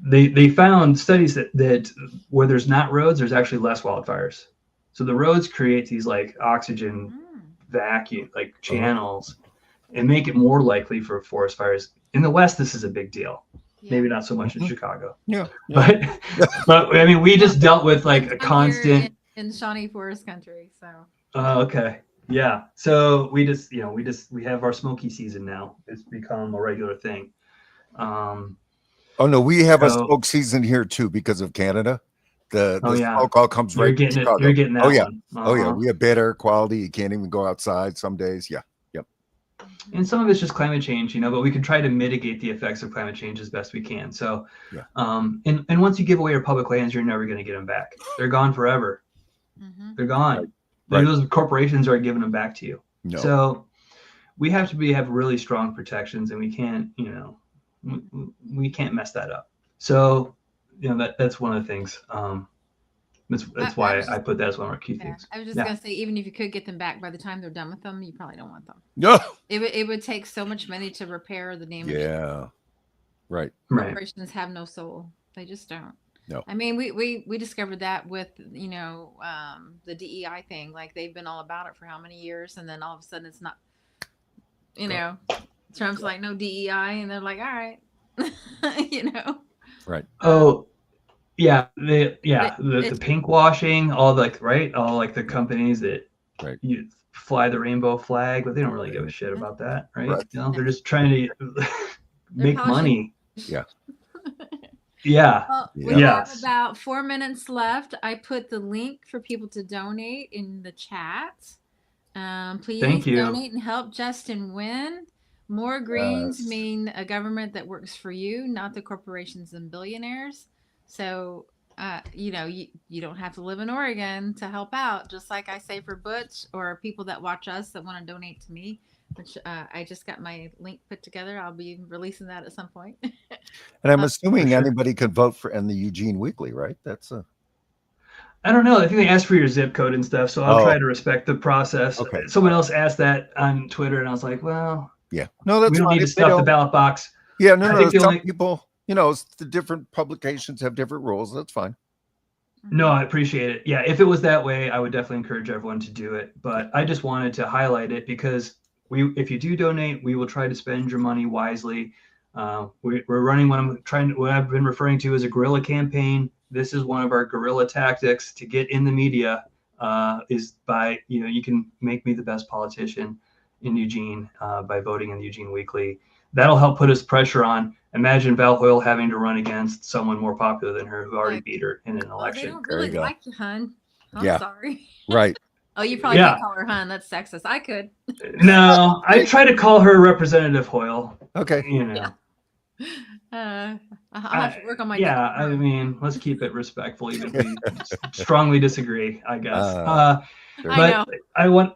they found studies that where there's not roads, there's actually less wildfires. So the roads create these like oxygen vacuum, like channels, and make it more likely for forest fires. In the West, this is a big deal. Yeah. Maybe not so much in Chicago. Yeah. But I mean, we just dealt with like a constant in Shawnee Forest country. So. Okay. Yeah. So we have our smoky season now. It's become a regular thing. Oh no, we have a smoke season here too because of Canada. The smoke all comes right from Chicago. You're getting that one. Oh yeah, we have bad air quality. You can't even go outside some days. Yeah. Yep. And some of it's just climate change, but we can try to mitigate the effects of climate change as best we can. So, and once you give away your public lands, you're never going to get them back. They're gone forever. They're gone. Right. Those corporations are giving them back to you. No. So we have to have really strong protections, and we can't, we can't mess that up. So, that's one of the things. That's why I put that as one of our key things. I was just gonna say, even if you could get them back, by the time they're done with them, you probably don't want them. No. It would take so much money to repair the damage. Yeah. Right. Corporations have no soul. They just don't. No. I mean, we discovered that with the DEI thing. Like, they've been all about it for how many years, and then all of a sudden it's not. Trump's like, no DEI, and they're like, all right. Right. Oh, yeah. The pink washing, all the companies that you fly the rainbow flag, but they don't really give a shit about that, right? They're just trying to make money. Yeah. Yeah. Well, we have about 4 minutes left. I put the link for people to donate in the chat. Please donate and help Justin win. More greens mean a government that works for you, not the corporations and billionaires. So, you don't have to live in Oregon to help out. Just like I say for Butch or people that watch us that want to donate to me, which I just got my link put together. I'll be releasing that at some point. And I'm assuming anybody could vote in the Eugene Weekly, right? I don't know. I think they asked for your zip code and stuff, so I'll try to respect the process. Okay. Someone else asked that on Twitter, and I was like, well, no, that's we don't need to stuff the ballot box. Yeah, no, some people, the different publications have different rules. That's fine. No, I appreciate it. Yeah, if it was that way, I would definitely encourage everyone to do it. But I just wanted to highlight it because if you do donate, we will try to spend your money wisely. We're running what I've been referring to as a guerrilla campaign. This is one of our guerrilla tactics to get in the media, is by, you can make me the best politician in Eugene by voting in the Eugene Weekly. That'll help put us pressure on. Imagine Val Hoyle having to run against someone more popular than her who already beat her in an election. They don't really like you, hun. I'm sorry. Right. Oh, you probably can't call her hun. That's sexist. I could. No, I try to call her Representative Hoyle. Okay. I'll have to work on my. Yeah, I mean, let's keep it respectful, even if we strongly disagree, I guess. But I only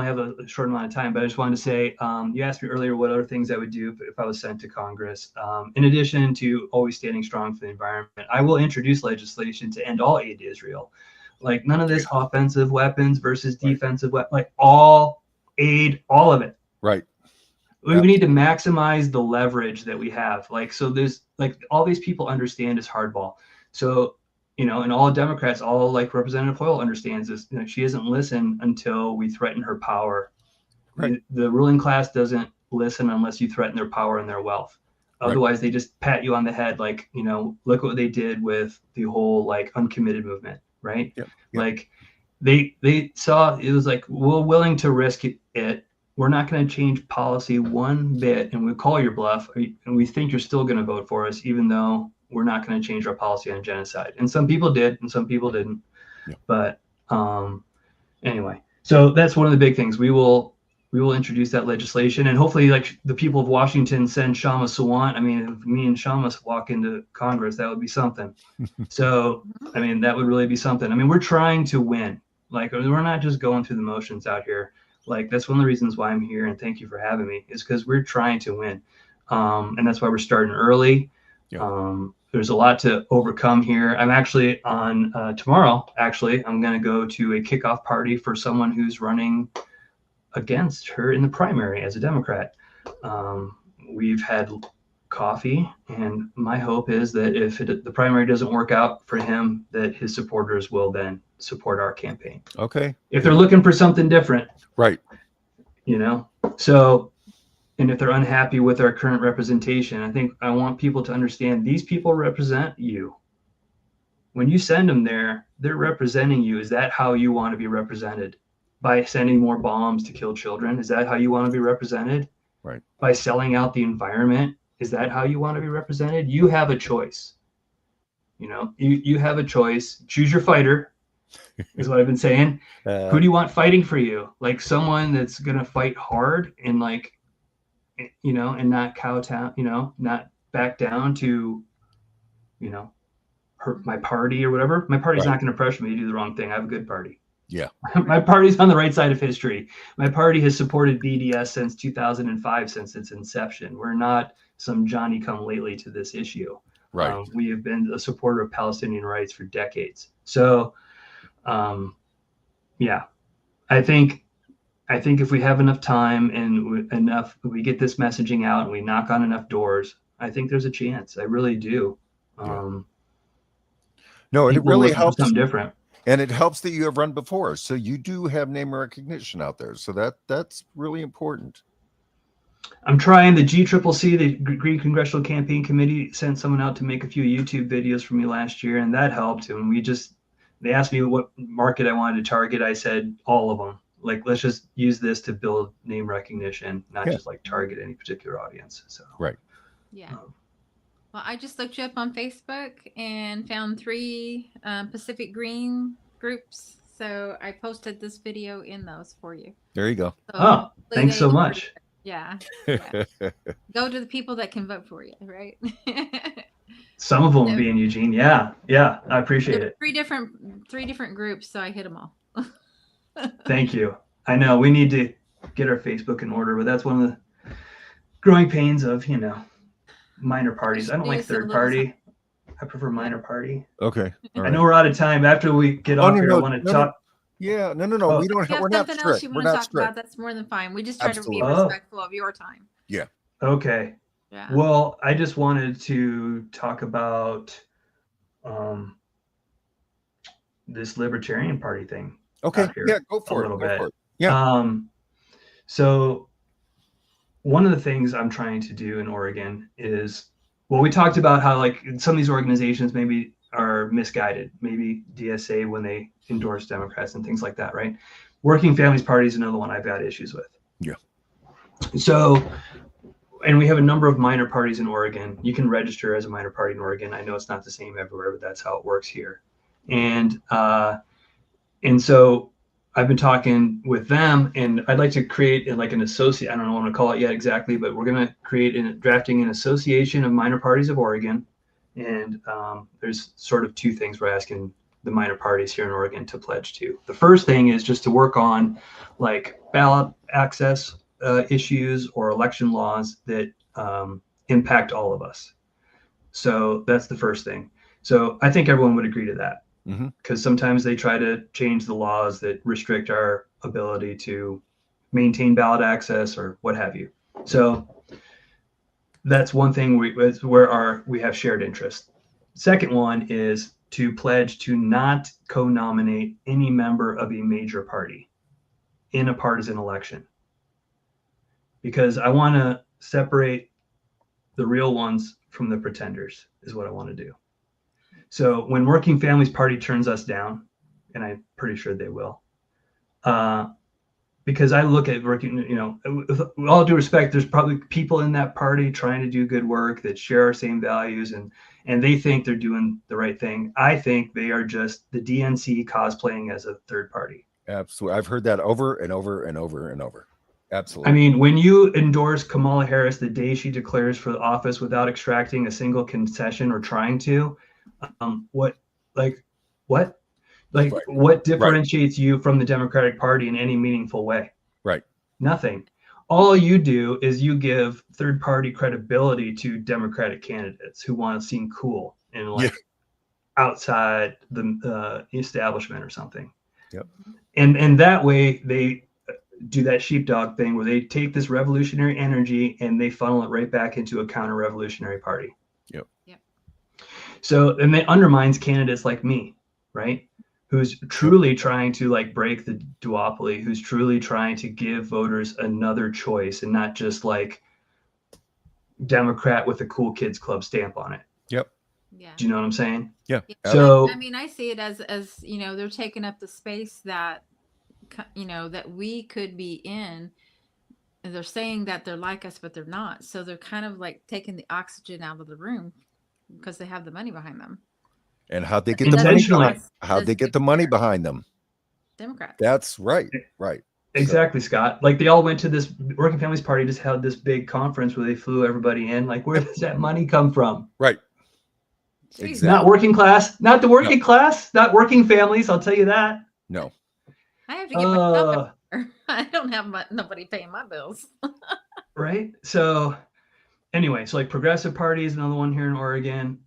have a short amount of time, but I just wanted to say, you asked me earlier what other things I would do if I was sent to Congress. In addition to always standing strong for the environment, I will introduce legislation to end all aid to Israel. Like, none of this offensive weapons versus defensive weapons, like all aid, all of it. Right. We need to maximize the leverage that we have. So there's all these people understand is hardball. So, and all Democrats, all like Representative Hoyle understands this. She doesn't listen until we threaten her power. Right. The ruling class doesn't listen unless you threaten their power and their wealth. Otherwise, they just pat you on the head. Look what they did with the whole uncommitted movement, right? Yep. They saw it was we're willing to risk it. We're not going to change policy one bit, and we call your bluff, and we think you're still going to vote for us, even though we're not going to change our policy on genocide. And some people did, and some people didn't. Yeah. But anyway, so that's one of the big things. We will introduce that legislation, and hopefully, the people of Washington send Shama Sawant. I mean, if me and Shama walk into Congress, that would be something. So, I mean, that would really be something. I mean, we're trying to win. We're not just going through the motions out here. That's one of the reasons why I'm here, and thank you for having me, is because we're trying to win. And that's why we're starting early. Yeah. There's a lot to overcome here. I'm actually on tomorrow, I'm going to go to a kickoff party for someone who's running against her in the primary as a Democrat. We've had coffee, and my hope is that if the primary doesn't work out for him, that his supporters will then support our campaign. Okay. If they're looking for something different. Right. So, and if they're unhappy with our current representation, I want people to understand these people represent you. When you send them there, they're representing you. Is that how you want to be represented? By sending more bombs to kill children? Is that how you want to be represented? Right. By selling out the environment? Is that how you want to be represented? You have a choice. You have a choice. Choose your fighter. Is what I've been saying. Who do you want fighting for you? Someone that's going to fight hard and and not kowtow, not back down to, my party or whatever. My party's Right. not going to pressure me to do the wrong thing. I have a good party. Yeah. My party's on the right side of history. My party has supported BDS since 2005, since its inception. We're not some Johnny come lately to this issue. Right. We have been a supporter of Palestinian rights for decades. So, yeah, I think if we have enough time and we get this messaging out and we knock on enough doors, I think there's a chance. I really do. No, it People really looking for helps. something different. And it helps that you have run before. So you do have name recognition out there. So that's really important. I'm trying. The GCCC, the Green Congressional Campaign Committee, sent someone out to make a few YouTube videos for me last year, and that helped. And they asked me what market I wanted to target. I said all of them. Like, let's just use this to build name recognition, not just like target any particular audience. So right. Yeah. Well, I just looked you up on Facebook and found 3 Pacific Green groups. So I posted this video in those for you. There you go. So thanks so much. Yeah. Go to the people that can vote for you, right? Some of them will be in Eugene. Yeah. I appreciate it. 3 different groups, so I hit them all. Thank you. I know we need to get our Facebook in order, but that's one of the growing pains of, minor parties. I don't like third party. I prefer minor party. Okay. Right. I know we're out of time. After we get off here, I want to talk. Yeah, no. We don't. We're not strict. Else you want to talk about, that's more than fine. We just try to be respectful of your time. Yeah. Okay. Yeah. Well, I just wanted to talk about this Libertarian Party thing. Okay. Yeah, go for it. A little bit. Yeah. So one of the things I'm trying to do in Oregon is, we talked about how like some of these organizations maybe are misguided, maybe DSA when they endorse Democrats and things like that, right? Working Families Party is another one I've got issues with. Yeah. So, and we have a number of minor parties in Oregon. You can register as a minor party in Oregon. I know it's not the same everywhere, but that's how it works here. And so I've been talking with them, and I'd like to create like an associate. I don't know what I'm going to call it yet exactly, but we're going to create drafting an association of minor parties of Oregon. And there's sort of 2 things we're asking the minor parties here in Oregon to pledge to. The first thing is just to work on like ballot access issues or election laws that impact all of us. So that's the first thing. So I think everyone would agree to that. Because sometimes they try to change the laws that restrict our ability to maintain ballot access or what have you. So that's one thing where we have shared interest. Second one is to pledge to not co-nominate any member of a major party in a partisan election. Because I want to separate the real ones from the pretenders is what I want to do. So when Working Families Party turns us down, and I'm pretty sure they will, because I look at working, with all due respect, there's probably people in that party trying to do good work that share our same values, and they think they're doing the right thing. I think they are just the DNC cosplaying as a third party. Absolutely. I've heard that over and over and over and over. Absolutely. I mean, when you endorse Kamala Harris the day she declares for the office without extracting a single concession or trying to, what differentiates you from the Democratic Party in any meaningful way? Right. Nothing. All you do is you give third party credibility to Democratic candidates who want to seem cool and outside the establishment or something. Yep. And that way they do that sheepdog thing where they take this revolutionary energy and they funnel it right back into a counter-revolutionary party. Yep. So, and it undermines candidates like me, right? Who's truly trying to like break the duopoly, who's truly trying to give voters another choice and not just like Democrat with a cool kids club stamp on it. Yep. Yeah. Do you know what I'm saying? Yeah. So, I mean, I see it as they're taking up the space that, that we could be in. And they're saying that they're like us, but they're not. So they're kind of like taking the oxygen out of the room because they have the money behind them. And how'd they get the money? How'd they get the money behind them? Democrats. That's right. Right. Exactly, Scott. Like they all went to this Working Families Party, just held this big conference where they flew everybody in. Like, where does that money come from? Right. Jeez. Not working class, not the working class, not working families. I'll tell you that. No. I have to get myself out. I don't have nobody paying my bills. Right. So anyway, so like Progressive Party is another one here in Oregon.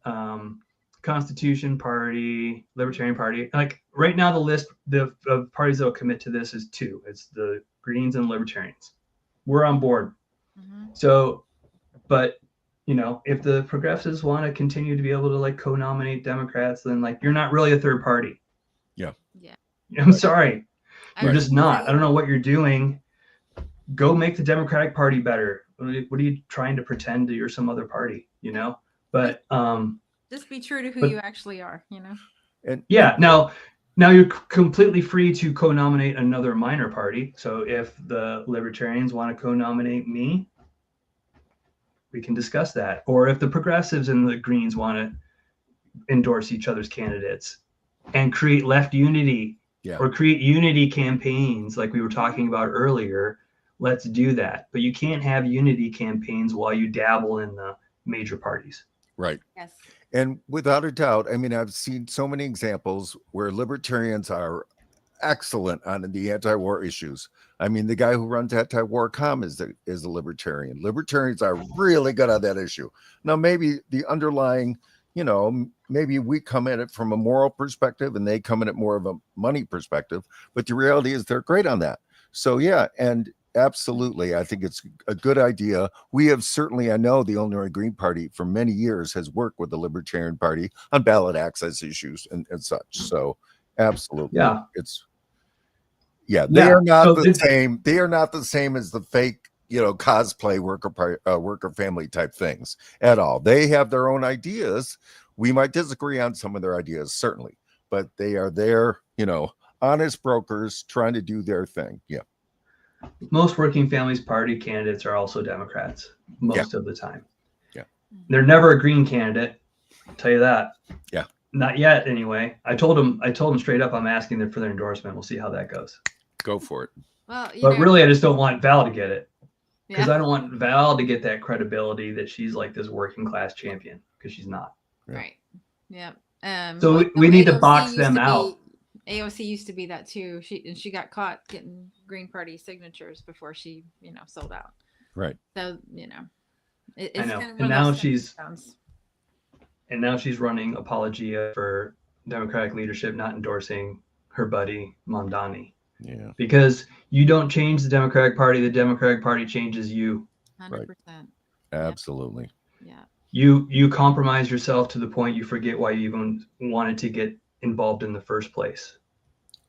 Constitution Party, Libertarian Party. Like right now, the list of parties that will commit to this is 2. It's the Greens and Libertarians. We're on board. Mm-hmm. So, but if the progressives want to continue to be able to like co-nominate Democrats, then like you're not really a third party. Yeah. I'm sorry. You're Right. just not. I don't know what you're doing. Go make the Democratic Party better. What are you trying to pretend that you're some other party, But just be true to who you actually are, And yeah, now you're completely free to co-nominate another minor party. So if the Libertarians want to co-nominate me, we can discuss that. Or if the Progressives and the Greens want to endorse each other's candidates and create left unity, or create unity campaigns like we were talking about earlier, let's do that. But you can't have unity campaigns while you dabble in the major parties. Right. Yes. And without a doubt, I mean, I've seen so many examples where libertarians are excellent on the anti-war issues. I mean, the guy who runs anti-war comm is a libertarian. Libertarians are really good on that issue. Now, maybe the underlying, maybe we come at it from a moral perspective and they come at it more of a money perspective, but the reality is they're great on that. So yeah, and absolutely, I think it's a good idea. We have certainly, I know the Illinois Green Party for many years has worked with the Libertarian Party on ballot access issues and such. So absolutely. Yeah. They are not the same. They are not the same as the fake, cosplay worker family type things at all. They have their own ideas. We might disagree on some of their ideas, certainly, but they are there, honest brokers trying to do their thing. Yeah. Most working families party candidates are also Democrats most of the time. Yeah. They're never a Green candidate. I'll tell you that. Yeah. Not yet, anyway. I told them straight up I'm asking them for their endorsement. We'll see how that goes. Go for it. Well, but really, I just don't want Val to get it. Because Yeah. I don't want Val to get that credibility that she's like this working class champion, because she's not. Right. Yeah. So well, we need to AOC box used them to out. AOC used to be that too. She got caught getting Green Party signatures before she, sold out. Right. So, it's I know. kind of And one of those now she's running apologia for Democratic leadership not endorsing her buddy Mamdani. Yeah. Because you don't change the Democratic Party changes you. 100%. Absolutely. Yeah. You compromise yourself to the point you forget why you even wanted to get involved in the first place.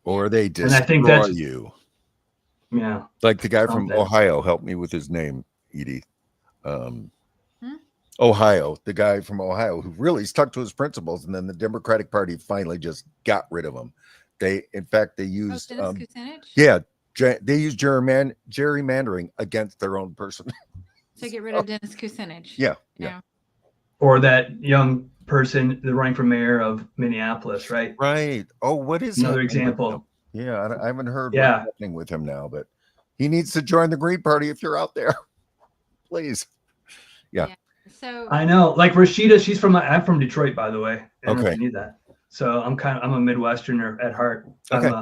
Or they And I think destroy that's- you. Yeah. Like the guy from Something. Ohio, help me with his name, Edie. Ohio, the guy from Ohio who really stuck to his principles, and then the Democratic Party finally just got rid of him. They used Dennis Kucinich? they used gerrymandering against their own person. To get rid of Dennis Kucinich. Yeah. Or that young person running for mayor of Minneapolis, right? Right. Oh, what is Another happening with example. him? Yeah, I haven't heard Yeah. what's happening with him now, but he needs to join the Green Party if you're out there. Please. Yeah. So I know, like Rashida, I'm from Detroit, by the way. I don't know if Okay. you knew that. So I'm a Midwesterner at heart. Okay.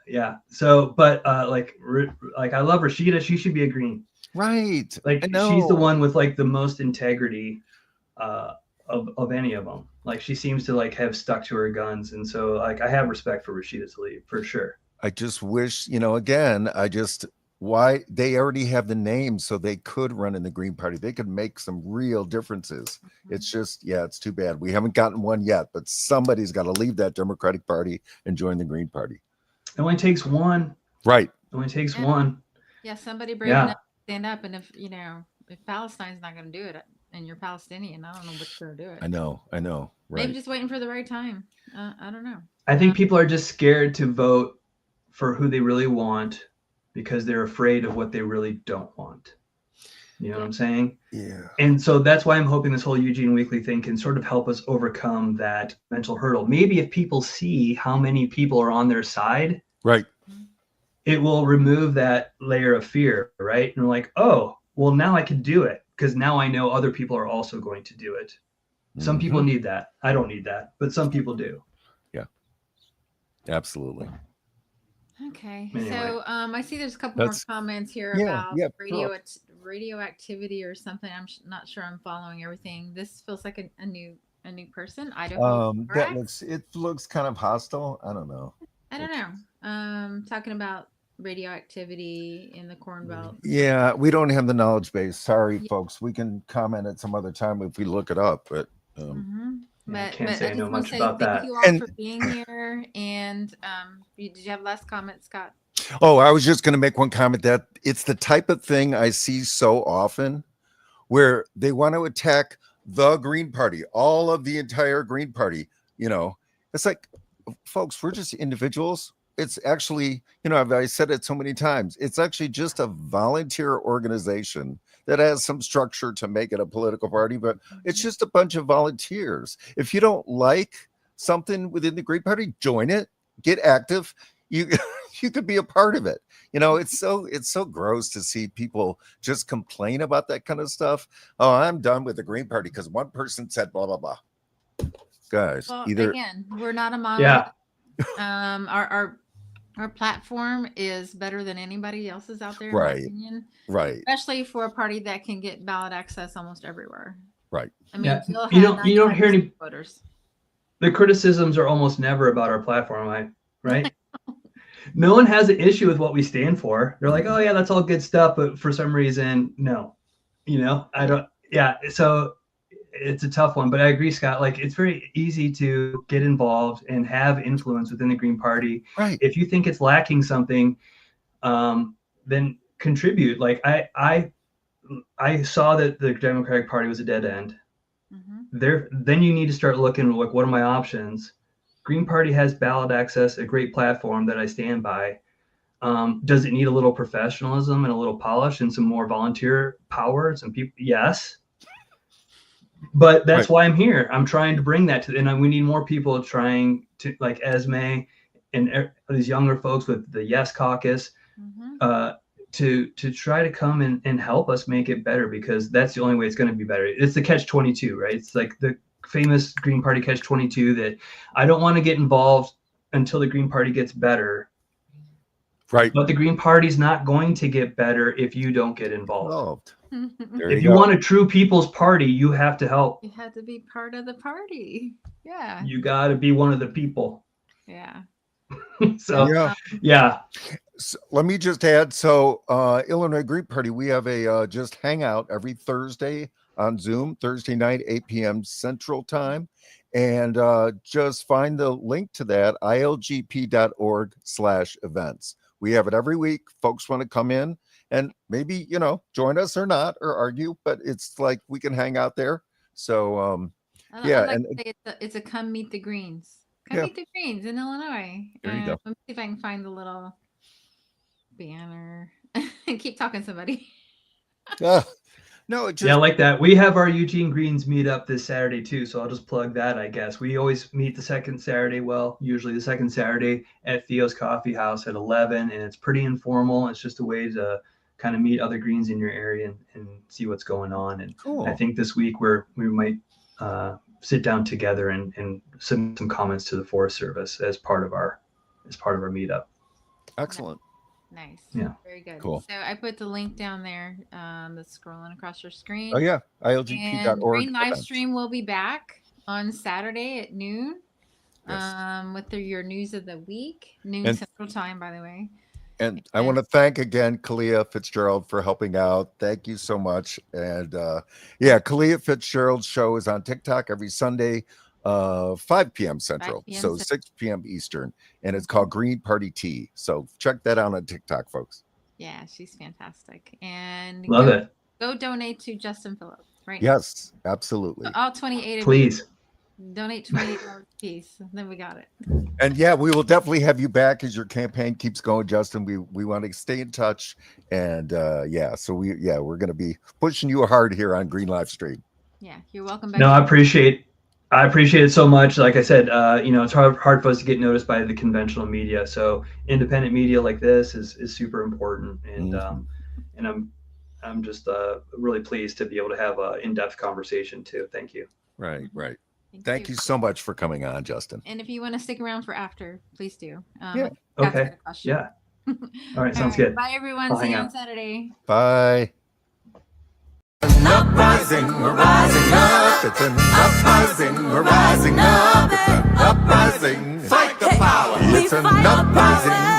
Yeah. So, but like I love Rashida. She should be a Green. Right. Like I know. she's the one with like the most integrity of any of them. Like she seems to like have stuck to her guns, and so like I have respect for Rashida Tlaib for sure. I just wish, again, why they already have the name so they could run in the Green Party. They could make some real differences. It's just, it's too bad. We haven't gotten one yet, but somebody's got to leave that Democratic Party and join the Green Party. It only takes one. Right. It only takes one. Yeah, somebody brave enough to stand up, and if Palestine's not going to do it, and you're Palestinian, I don't know what's going to do it. I know. Right. Maybe just waiting for the right time. I don't know. I think people are just scared to vote for who they really want because they're afraid of what they really don't want. You know what I'm saying? Yeah. And so that's why I'm hoping this whole Eugene Weekly thing can sort of help us overcome that mental hurdle. Maybe if people see how many people are on their side, Right. it will remove that layer of fear, right? And they're like, oh, well, now I can do it because now I know other people are also going to do it. Some people need that. I don't need that, but some people do. Yeah, absolutely. Okay, Anyway. so I see there's a couple more comments here about radioactivity or something. I'm not sure I'm following everything. This feels like a new person. Idaho. It looks kind of hostile. I don't know. Talking about radioactivity in the Corn Belt. Yeah, we don't have the knowledge base. Sorry, folks. We can comment at some other time if we look it up, but I can't say I know much Thank about that. you all for being here. And did you have last comment, Scott? Oh, I was just going to make one comment that it's the type of thing I see so often where they want to attack the Green Party, all of the entire Green Party. You know, it's like, folks, we're just individuals. It's actually, you know, I said it so many times. It's actually just a volunteer organization that has some structure to make it a political party, but it's just a bunch of volunteers. If you don't like something within the Green Party, join it, get active. You could be a part of it. You know, it's so gross to see people just complain about that kind of stuff. Oh, I'm done with the Green Party because one person said blah blah blah. Guys, well, again, we're not a monolith. Yeah. Our platform is better than anybody else's out there, in right? My opinion. Right. Especially for a party that can get ballot access almost everywhere. Right. I mean, you don't hear any voters. The criticisms are almost never about our platform, right? No one has an issue with what we stand for. They're like, oh yeah, that's all good stuff, but for some reason, no. You know, I don't. Yeah, so it's a tough one, but I agree, Scott. Like, it's very easy to get involved and have influence within the Green Party. Right. If you think it's lacking something, then contribute. Like I saw that the Democratic Party was a dead end. Then you need to start looking like, what are my options? Green Party has ballot access, a great platform that I stand by. Does it need a little professionalism and a little polish and some more volunteer power? Some people, yes. But that's why I'm here. I'm trying to bring that to, and we need more people trying to, like Esme and these younger folks with the Yes Caucus, to try to come and help us make it better, because that's the only way it's going to be better. It's the catch-22, right? It's like the famous Green Party catch-22 that I don't want to get involved until the Green Party gets better. Right. But the Green Party's not going to get better if you don't get involved. If you want a true people's party, you have to help. You have to be part of the party. Yeah. You got to be one of the people. Yeah. So, yeah. So let me just add. So, Illinois Green Party, we have a just hangout every Thursday on Zoom, Thursday night, 8 p.m. Central Time. And just find the link to that, ilgp.org/events. We have it every week. Folks want to come in and maybe, you know, join us or not, or argue, but it's like we can hang out there. So, it's a come meet the Greens. Meet the Greens in Illinois. There you go. Let me see if I can find the little banner. Keep talking, somebody. No, it just, yeah, like that. We have our Eugene Greens meetup this Saturday too, so I'll just plug that, I guess. We always meet the second Saturday, usually the second Saturday at Theo's Coffee House at 11, and it's pretty informal. It's just a way to kind of meet other Greens in your area and see what's going on. And cool. I think this week we might sit down together and submit some comments to the Forest Service as part of our meetup. Excellent. Nice. Yeah. Very good. Cool. So I put the link down there that's scrolling across your screen. Oh, yeah. ilgp.org. Green live stream will be back on Saturday at noon with your news of the week, noon Central Time, by the way. And I want to thank again Kalia Fitzgerald for helping out. Thank you so much. And Kalia Fitzgerald's show is on TikTok every Sunday, 5 p.m. Central, 6 p.m. Eastern, and it's called Green Party Tea. So check that out on TikTok, folks. Yeah, she's fantastic. And love it. Go donate to Justin Philip right Yes, now. Absolutely. So all 28 of Please. You donate $28 a piece. Then we got it. And we will definitely have you back as your campaign keeps going, Justin. We want to stay in touch. And so we're going to be pushing you hard here on Green Live Stream. Yeah, you're welcome back. No, I appreciate it so much. Like I said, it's hard for us to get noticed by the conventional media. So independent media like this is super important. And and I'm just really pleased to be able to have an in-depth conversation too. Thank you. Right. Thank you so much for coming on, Justin. And if you want to stick around for after, please do. Yeah. Scott's Okay. got a question. Yeah. All right. Sounds good. Bye, everyone. I'll See hang you on out. Saturday. Bye. An uprising, we're rising up. It's an uprising, we're rising up. It's an uprising. Fight the power. It's an uprising.